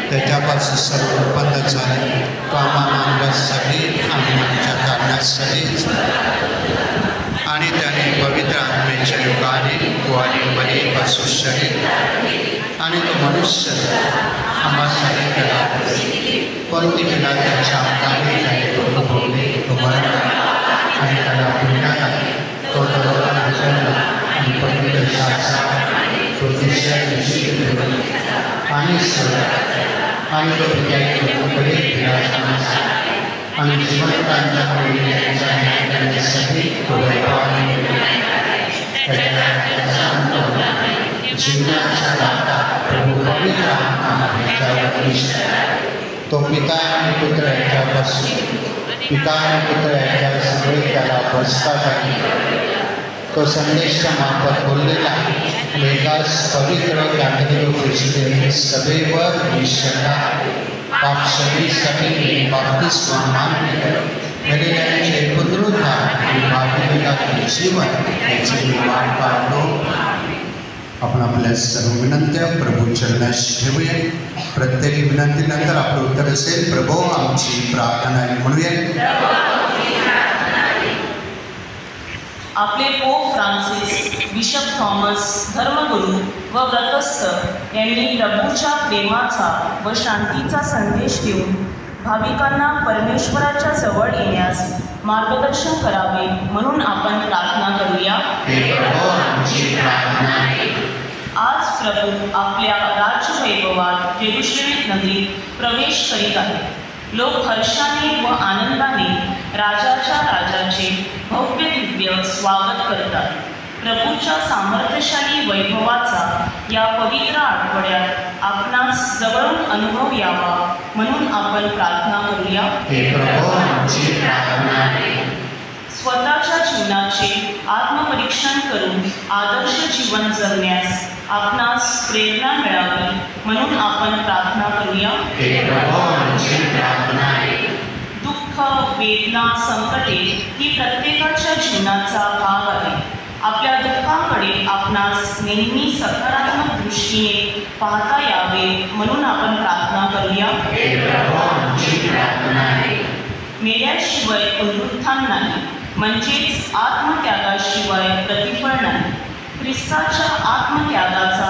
त्याच्यापासून सर्व उत्पन्न झाले. तो आम्हासाठी आणि आमच्या कारणासाठी आणि त्याने पवित्र आत्म्याच्या युगाने ग्वारीमध्ये बसू शरीर आणि तो मनुष्य आम्हासाठी केला. कोणती पिढा त्याच्या अंगाने त्याने तो भोगले, तो मरण आणि त्याला पुन्हा तो आणि पवित्र शास्त्र तो तिसऱ्या दिवशी आणि आणि तो पित्याकडे आणि जिवंतांच्या जीवनाच्या राहतात तो पिता आणि पुत्र याच्यापासून पिता आणि पुत्र याच्या सगळे त्याला बसतात आहे. तो संदेशच्या मार्फत बोललेला वेगास पवित्र कॅथलिक ख्रिस्ती सदैव निश्चला पापशरीसाठी बाप्तिस्मा मानले मेलेल्यांचे पुनरुत्थान आणि भावी जीवन याची मी वाट पाहतो. आपण आपल्या सर्व विनंत्या प्रभू चरणाशी ठेवूया. प्रत्येक विनंतीनंतर आपलं उत्तर असेल प्रभू आमची प्रार्थना आहे म्हणूया. आपले पोप फ्रान्सिस, बिशप थॉमस, धर्मगुरू व व्रतस्थ यांनी प्रभूच्या प्रेमाचा व शांतीचा संदेश देऊन भाविकांना परमेश्वराच्या जवळ येण्यास मार्गदर्शन करावे म्हणून आपण प्रार्थना करूया. आज प्रभू आपल्या राज्यवैभवात येरुशलेम नगरीत प्रवेश करीत आहेत. लोक हर्षाने व आनंदाने राजाचे भव्य दिव्य स्वागत करतात. प्रभूच्या सामर्थ्यशाली वैभवाचा या पवित्र आठवड्यात आपणास जवळून अनुभव यावा म्हणून आपण प्रार्थना करूया. स्वतःच्या जीवनाचे आत्मपरीक्षण करून आदर्श जीवन जगण्यास आपणास प्रेरणा मिळावी म्हणून आपण प्रार्थना करूया. दुःख, वेदना, संकटे ही प्रत्येकाच्या जीवनाचा भाग आहे. आपल्या दुःखाकडे आपणास नेहमी सकारात्मक दृष्टीने पाहता यावे म्हणून आपण प्रार्थना करूया. मेल्याशिवाय पुनरुत्थान नाही, म्हणजेच आत्मत्यागाशिवाय प्रतिफळ नाही. ख्रिस्ताच्या आत्मत्यागाचा,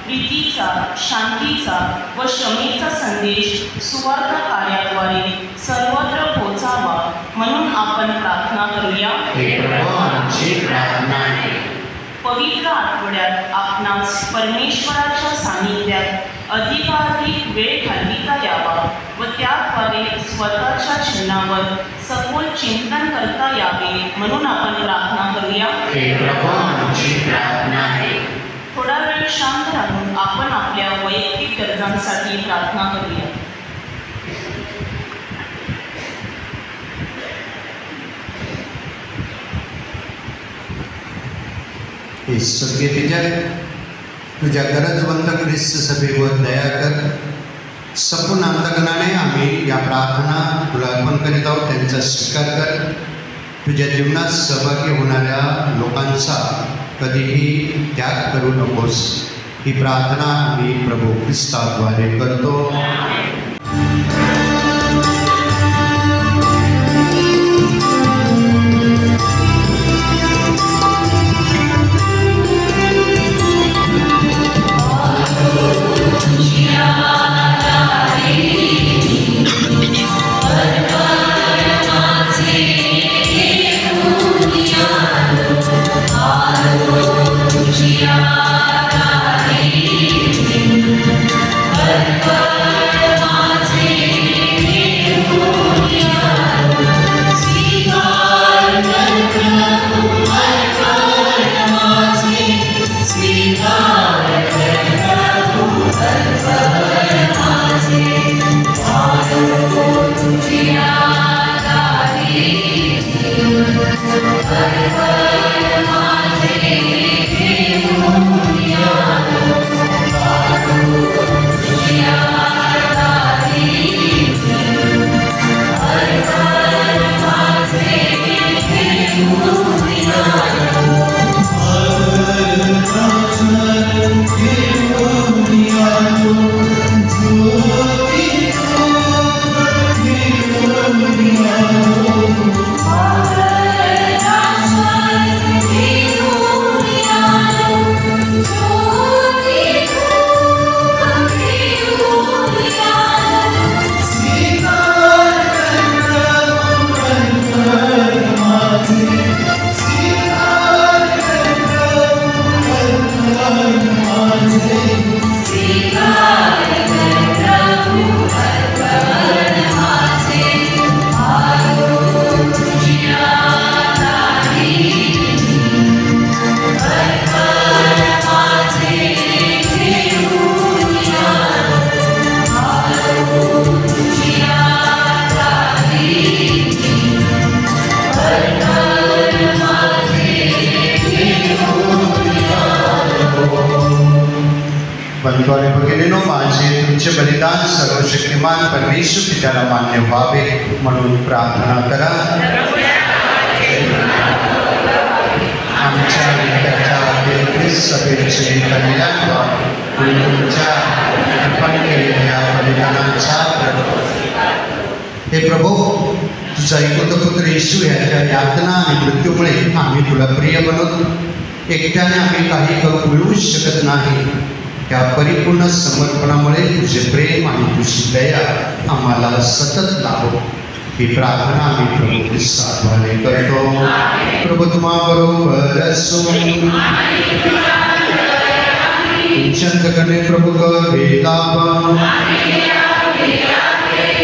प्रीतीचा, शांतीचा व क्षमेचा संदेश सुवार्थ कार्याद्वारे सर्वत्र पोचावा म्हणून आपण प्रार्थना करूया. पवित्र आठवड्यात आपणास परमेश्वराच्या सानिध्यात अधिकाधिक वेळ घालविता यावा व त्याद्वारे स्वतःच्या जीवनावर सखोल चिंतन करता यावे म्हणून आपण प्रार्थना करूया. थोडा वेळ शांत राहून आपण आपल्या वैयक्तिक गरजांसाठी प्रार्थना करूया. हे स्वर्गीय पित्या, तुझ्या गरजवंत ख्रिस्त सभेवर दया कर. संपूर्ण अंतकरणाने आम्ही या प्रार्थना तुला अर्पण करीत आहोत. त्यांचा स्वीकार कर. तुझ्या जीवनात सहभागी होणाऱ्या लोकांचा कधीही त्याग करू नकोस. ही प्रार्थना आम्ही प्रभू ख्रिस्ताद्वारे करतो. बंधुआने भगिनीनो, माझे तुमचे बलिदान सर्वशक्तिमान परमेश्वर पित्याला मान्य व्हावे म्हणून प्रार्थना करा. आमच्या सभेचे कल्याण तुमच्या अर्पण केलेल्या बलिदानाचा हे प्रभू, तुझा एकूण पुत्र येशू याच्या यातना आणि मृत्यूमुळे आम्ही तुला प्रिय बनवतो. एकट्याने आम्ही काही करू मिळवू शकत नाही. त्या परिपूर्ण समर्पणामुळे तुझे प्रेम आणि तुझी दया आम्हाला सतत लाभो. ही प्रार्थना आम्ही प्रभू ख्रिस्ताद्वारे करतो. प्रभू तुम्हाबरोबर असो. तुमच्याकडे प्रभू करे लाभ.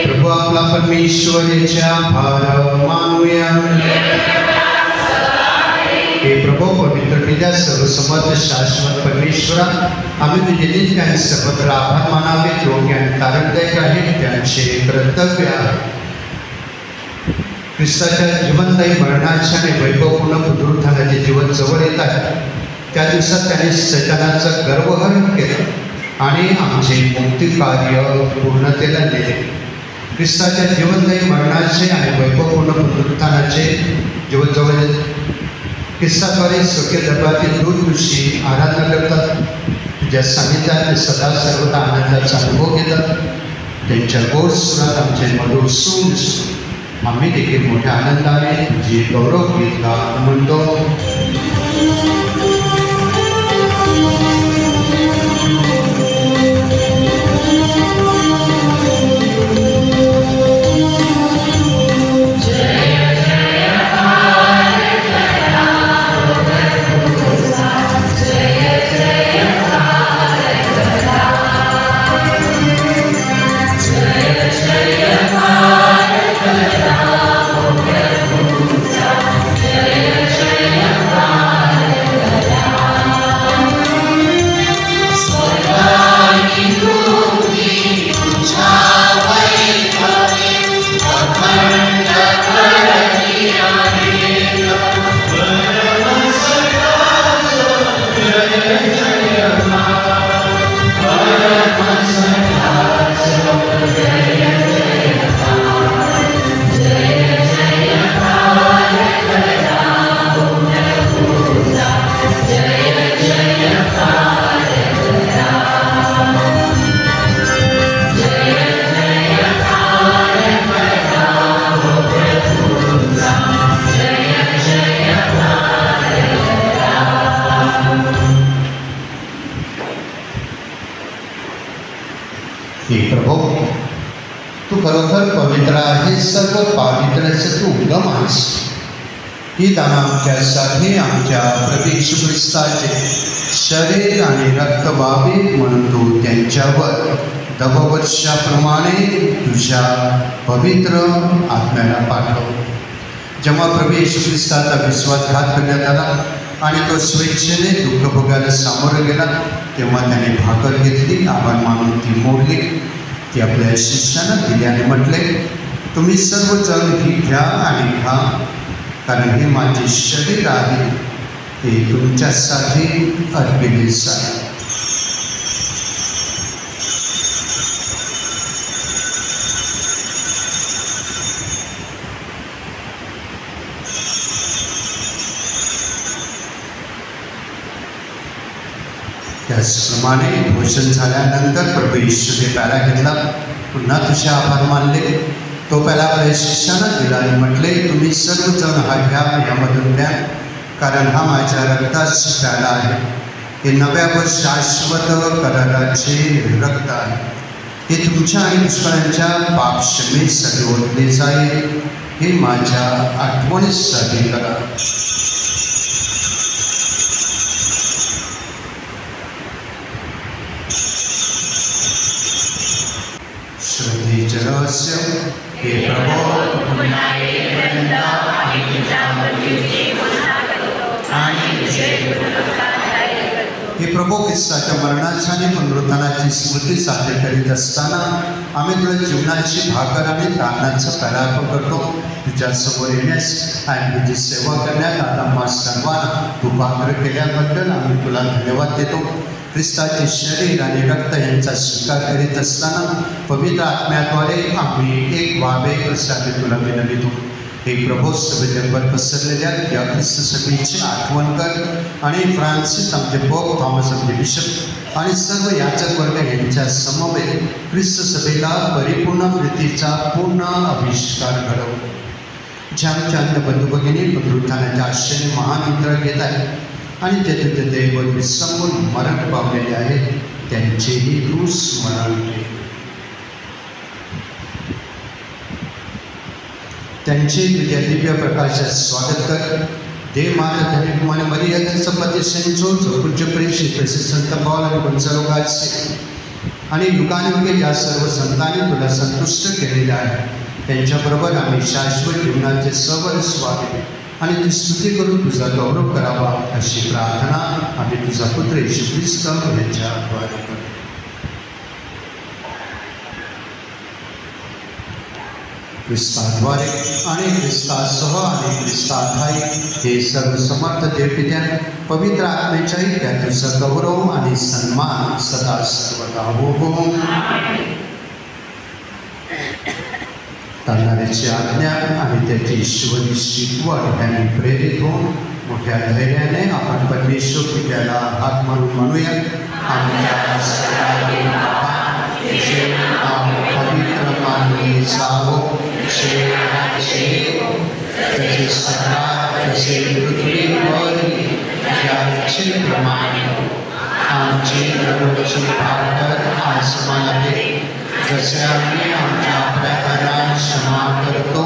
प्रभू आपला परमेश्वराच्या आभार मानूया. हे प्रभू पवित्र पित्या, सर्वसमर्थ शाश्वत परमेश्वरा, आम्ही तुझे नित्य आणि सर्वत्र आभार मानावे. योग्य आणि तारणदायक आहे त्यांचे कर्तव्य आहे. ख्रिस्ताच्या जीवनदायी मरणाच्या आणि वैभवपूर्ण पुनरुत्थानाचे जीवन जवळ येत आहे. त्या दिवसात त्याने सैतानाचं गर्वहरण केलं आणि आमचे मुक्ती कार्य पूर्णतेला नेले. ख्रिस्ताच्या जीवनदायी मरणाचे आणि वैभवपूर्ण पुनरुत्थानाचे जीवन जवळ ख्रिस्ताद्वारे स्वर्गीय दरबारातील दूर दिवशी आराधना करतात. तुझ्या सानिध्यात सदा सर्वदा आनंदाचा अनुभव घेतात. त्यांच्या गोड सुरात आमचे मधुर सूर दिसतो. आम्ही देखील मोठ्या आनंदाने तुझे गौरव गीत म्हणतो. जय खरोखर पवित्र आहे, सर्व पावित्र्याचं तू उगम आहेस. ही दान आमच्यासाठी आमच्या प्रभू येशू ख्रिस्ताचे शरीर आणि रक्त व्हावे म्हणून तू त्यांच्यावर दववर्षाप्रमाणे तुझ्या पवित्र आत्म्याला पाठव. जेव्हा प्रभू येशू ख्रिस्ताचा विश्वासघात करण्यात आला आणि तो स्वेच्छेने दुःख भोगायला सामोरं गेला, तेव्हा त्याने भाकर घेतली, आभार मानून ती मोडली, ती आपल्या शिष्यांना दिली आणि म्हटले, तुम्ही सर्वजण ही घ्या आणि खा, कारण हे माझे शरीर आहे, हे तुमच्यासाठी अर्पिले जाईल. त्याचप्रमाणे भोजन झाल्यानंतर प्रभू येशूने प्याला घेतला, पुन्हा तुझे आभार मानले, तो प्याला आपल्या शिष्यांना दिला आणि म्हटले, तुम्ही सर्वजण हा घ्या, यामधून द्या, कारण हा माझ्या रक्ताचा प्याला आहे, हे नव्या व शाश्वत कराराचे रक्त आहे, हे तुमच्या आणि पुष्कळांच्या पापक्षमेसाठी ओतले जाईल, हे माझ्या आठवणीसाठी करा. श्रद्धेचे रहस्य. हे प्रभो, हे प्रभो, ख्रिस्ताच्या मरणाच्या आणि पुनरुत्थानाची स्मृती साजरी करीत असताना आम्ही तुला जीवनाची भाकर आणि दानाचं प्रार्थना करतो. तुझ्यासमोर येण्यास आणि तुझी सेवा करण्यात आता आम्हा सर्वांना तू पात्र केल्याबद्दल आम्ही तुला धन्यवाद देतो. ख्रिस्ताचे शरीर आणि रक्त यांचा स्वीकार करीत असताना पवित्र आत्म्याद्वारे आम्ही एक व्हावे असे तुला विनवितो. हे प्रभू, सगळे जगभर पसरलेल्या या ख्रिस्त सभेची आठवण कर आणि फ्रान्सिस आमचे पोप, थॉमस आमचे बिशप आणि सर्व याचक वर्ग यांच्या समवेत ख्रिस्त सभेला परिपूर्ण प्रीतीचा पूर्ण आविष्कार घडव. ज्या आमच्या अंतबंधू भगिनी पुनरुत्थानाच्या आशेने महान निद्रा घेत आहेत आणि जे तुझे देव विसंबून मरण पावलेले आहेत, त्यांचेही तू स्मरण घे. त्यांचे तुझ्या दिव्य प्रकाशात स्वागत कर. देव माता धनिकुमार मरियाचे पती सेंचो पूज्य प्रेषित संत पाऊल आणि गोन्झालो गार्सिया आणि युगानुयुगे ज्या सर्व संतांनी तुला संतुष्ट केलेले आहे, त्यांच्याबरोबर आम्ही शाश्वत जीवनाचे सवरस व्हावे आणि ती स्तुती करून तुझा गौरव करावा, अशी प्रार्थना आम्ही तुझा पुत्र येशू ख्रिस्त यांच्याद्वारे करतो. ख्रिस्ताद्वारे आणि ख्रिस्तासह आणि ख्रिस्ताधाई हे सर्व समर्थ देवपित्या पवित्र आत्म्याच्याही त्या तुझा गौरव आणि सन्मान सदा सर्वदा हो. तारणाऱ्याची आज्ञा आणि त्याची ईश्वरी शिकवण त्यांनी प्रेरित होऊन मोठ्या धैर्याने आपण परमेश्वर पित्याला हात मारून म्हणूया, आमच्या पवित्र मानले जावो, त्याचे सरकार तसे पृथ्वीवर प्रमाणे आमची दररोजची भाकर आसमानात दे, जसे आम्ही आमच्या अपराधांना क्षमा करतो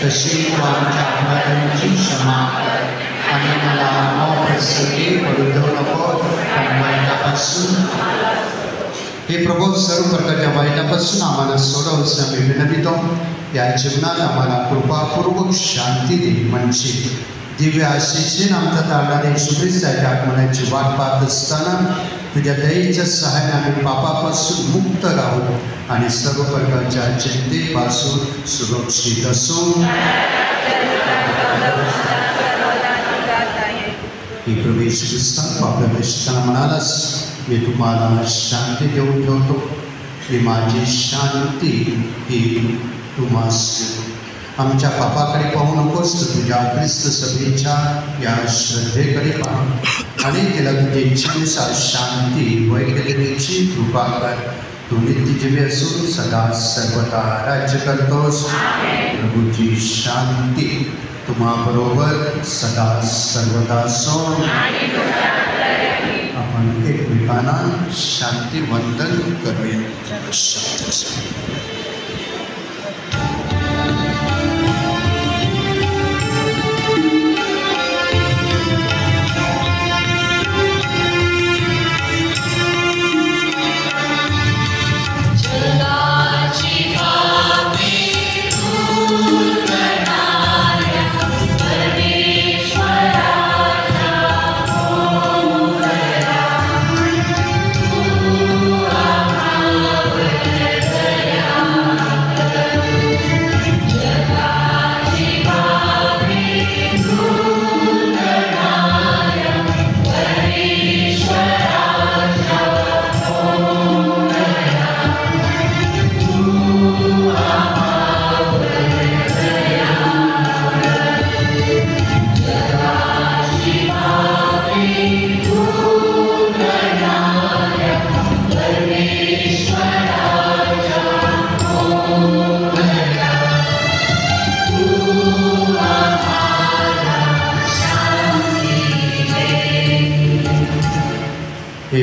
तशी तू आमच्या अपराधांची क्षमा कर, आणि मला अप्रसंगी पडू देऊ नको, पण वाईटापासून. हे प्रभू, सर्व प्रकारच्या वाईटापासून आम्हाला सोडवूस आम्ही विनवितो. या जीवनात आम्हाला कृपापूर्वक शांती दे, म्हणजे दिव्य आशिषेने आमच्या तारणारे येशू ख्रिस्ताच्या आगमनाची वाट पाहत असताना तुझ्या दयेच्या सहाय्याने आम्ही पापापासून मुक्त राहू आणि सर्व प्रकारच्या चिंतेपासून सुरक्षित असू. ही प्रभू येशू ख्रिस्ता आपल्या प्रेषितांना म्हणालास, मी तुम्हाला शांती देऊन ठेवतो, ही माझी शांती ही तुम्हास देतो. आमच्या पापाकडे पाहू नकोस, तर तुझ्या ख्रिस्त सभेच्या या श्रद्धेकडे पाहा आणि तिला तुझ्या इच्छेनुसार शांती व एकतेची कृपा कर. तू नित्यजीवी असून सदा सर्वदा राज्य करतोस. प्रभूची शांती तुम्हाबरोबर सदा सर्वदा असो. आपण एकमेकांना शांती वंदन करूया. शांती.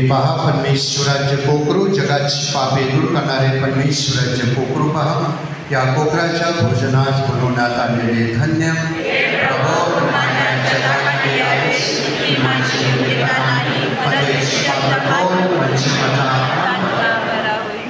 पहा परमेश्वराचे कोकरू, जगाची पापे दूर करणारे परमेश्वराचे कोकरू पहा. या कोकराच्या भोजनास बनवण्यात आलेले धन्य प्रभो माझ्या जगामध्ये आलीस, की माझी योग्यता नाही, मध्येच पात्र होऊन माझी माझा आत्मा करावे.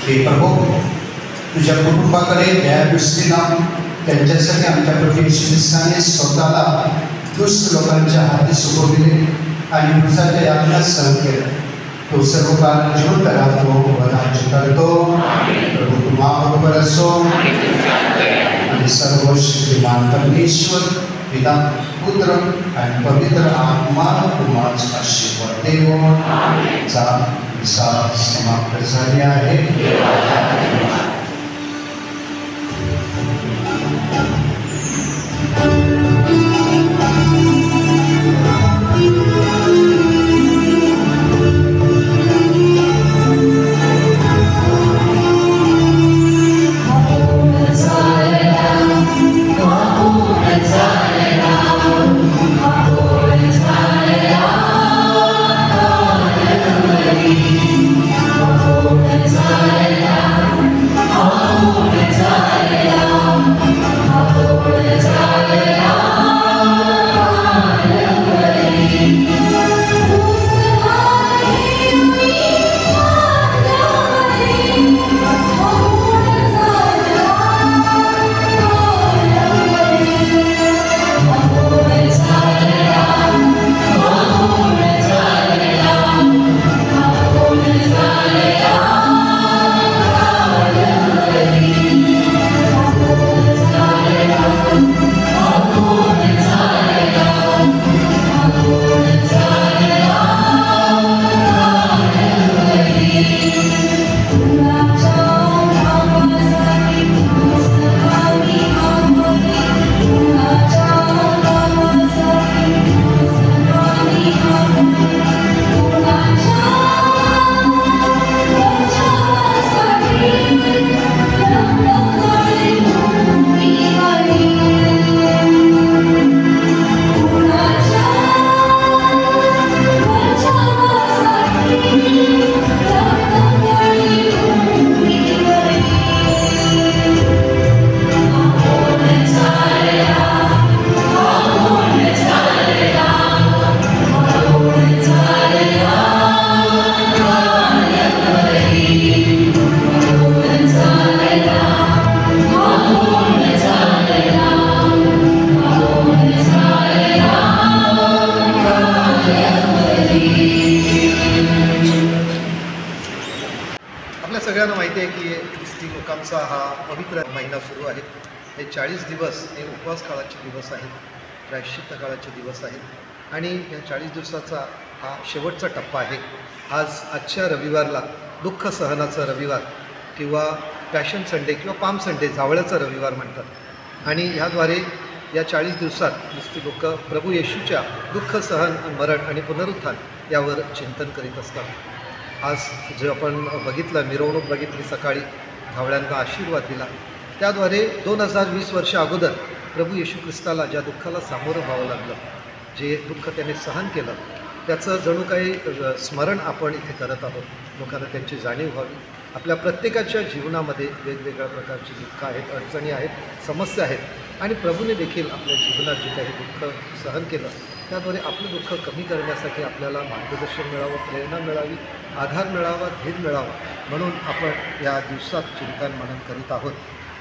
हे प्रभू तुझ्या कुटुंबाकडे त्या दृष्टीनं त्यांच्यासाठी आमच्या प्रभू येशू ख्रिस्ताने स्वतःला दुष्ट लोकांच्या हाती सोपविले आणि पुरुषाच्या यातना सहन केलं. तो सर्व काळ जिवंत राहतो व राज्य करतो. प्रभू तुम्हाबरोबर असो आणि सर्व श्रीमान परमेश्वर पिता पुत्र आणि पवित्र आत्मा तुम्हाच आशीर्वाद देवो. समाप्त झाली आहे. पवित्र महिना सुरू आहे. हे 40 दिवस हे उपवास काळाचे दिवस आहेत, प्रायश्चित्त काळाचे दिवस आहेत आणि या 40 दिवसाचा हा शेवटचा टप्पा आहे. आजच्या रविवारला दुःख सहनाचा रविवार किंवा पॅशन संडे किंवा पाम संडे, जावळ्याचा रविवार म्हणतात. आणि ह्याद्वारे या 40 दिवसात नुसती लोक प्रभू येशूच्या दुःख सहन, मरण आणि पुनरुत्थान यावर चिंतन करीत असतात. आज जे आपण बघितलं, मिरवणूक बघितली सकाळी, धावळ्यांना आशीर्वाद दिला, त्याद्वारे 2020 वर्ष अगोदर प्रभू येशू ख्रिस्ताला ज्या दुःखाला सामोरं व्हावं लागलं, जे दुःख त्याने सहन केलं, त्याचं जणू काही स्मरण आपण इथे करत आहोत. लोकांना त्यांची जाणीव व्हावी. आपल्या प्रत्येकाच्या जीवनामध्ये वेगवेगळ्या प्रकारची दुःख आहेत, अडचणी आहेत, समस्या आहेत आणि प्रभूने देखील आपल्या जीवनात जे काही दुःख सहन केलं त्याद्वारे आपलं दुःख कमी करण्यासाठी आपल्याला मार्गदर्शन मिळावं, प्रेरणा मिळावी, आधार मिळावा, धीर मिळावा म्हणून आपण या दिवसात चिंतन मनन करीत आहोत.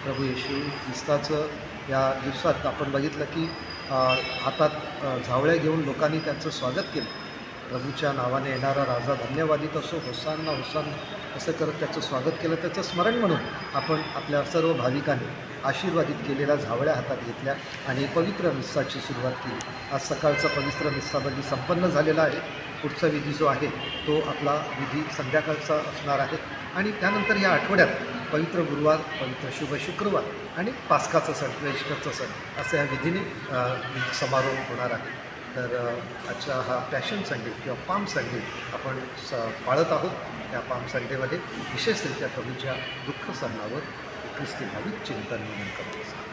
प्रभू येशू ख्रिस्ताचं या दिवसात आपण बघितलं की हातात झावळ्या घेऊन लोकांनी त्यांचं स्वागत केलं. प्रभूच्या नावाने येणारा राजा धन्यवादित असो, होसान्ना होसान्ना असं करत त्याचं स्वागत केलं. त्याचं स्मरण म्हणून आपण आपल्या सर्व भाविकांनी आशीर्वादित केलेल्या झावळ्या हातात घेतल्या आणि पवित्र मिस्साची सुरुवात केली. आज सकाळचा पवित्र मिस्साबंदी संपन्न झालेला आहे. पुढचा विधी जो आहे तो आपला विधी संध्याकाळचा असणार आहे आणि त्यानंतर या आठवड्यात पवित्र गुरुवार, पवित्र शुभ शुक्रवार आणि पास्काचा सण, ईस्टरचा सण असं या विधीने समारोह होणार आहे. तर आजचा हा पॅशन संडे किंवा पाम संडे आपण पाळत आहोत. या पाम संडेमध्ये विशेषरित्या प्रभूच्या दुःख सहनावर ख्रिस्ती भाविक चिंतन मनन करत असतात.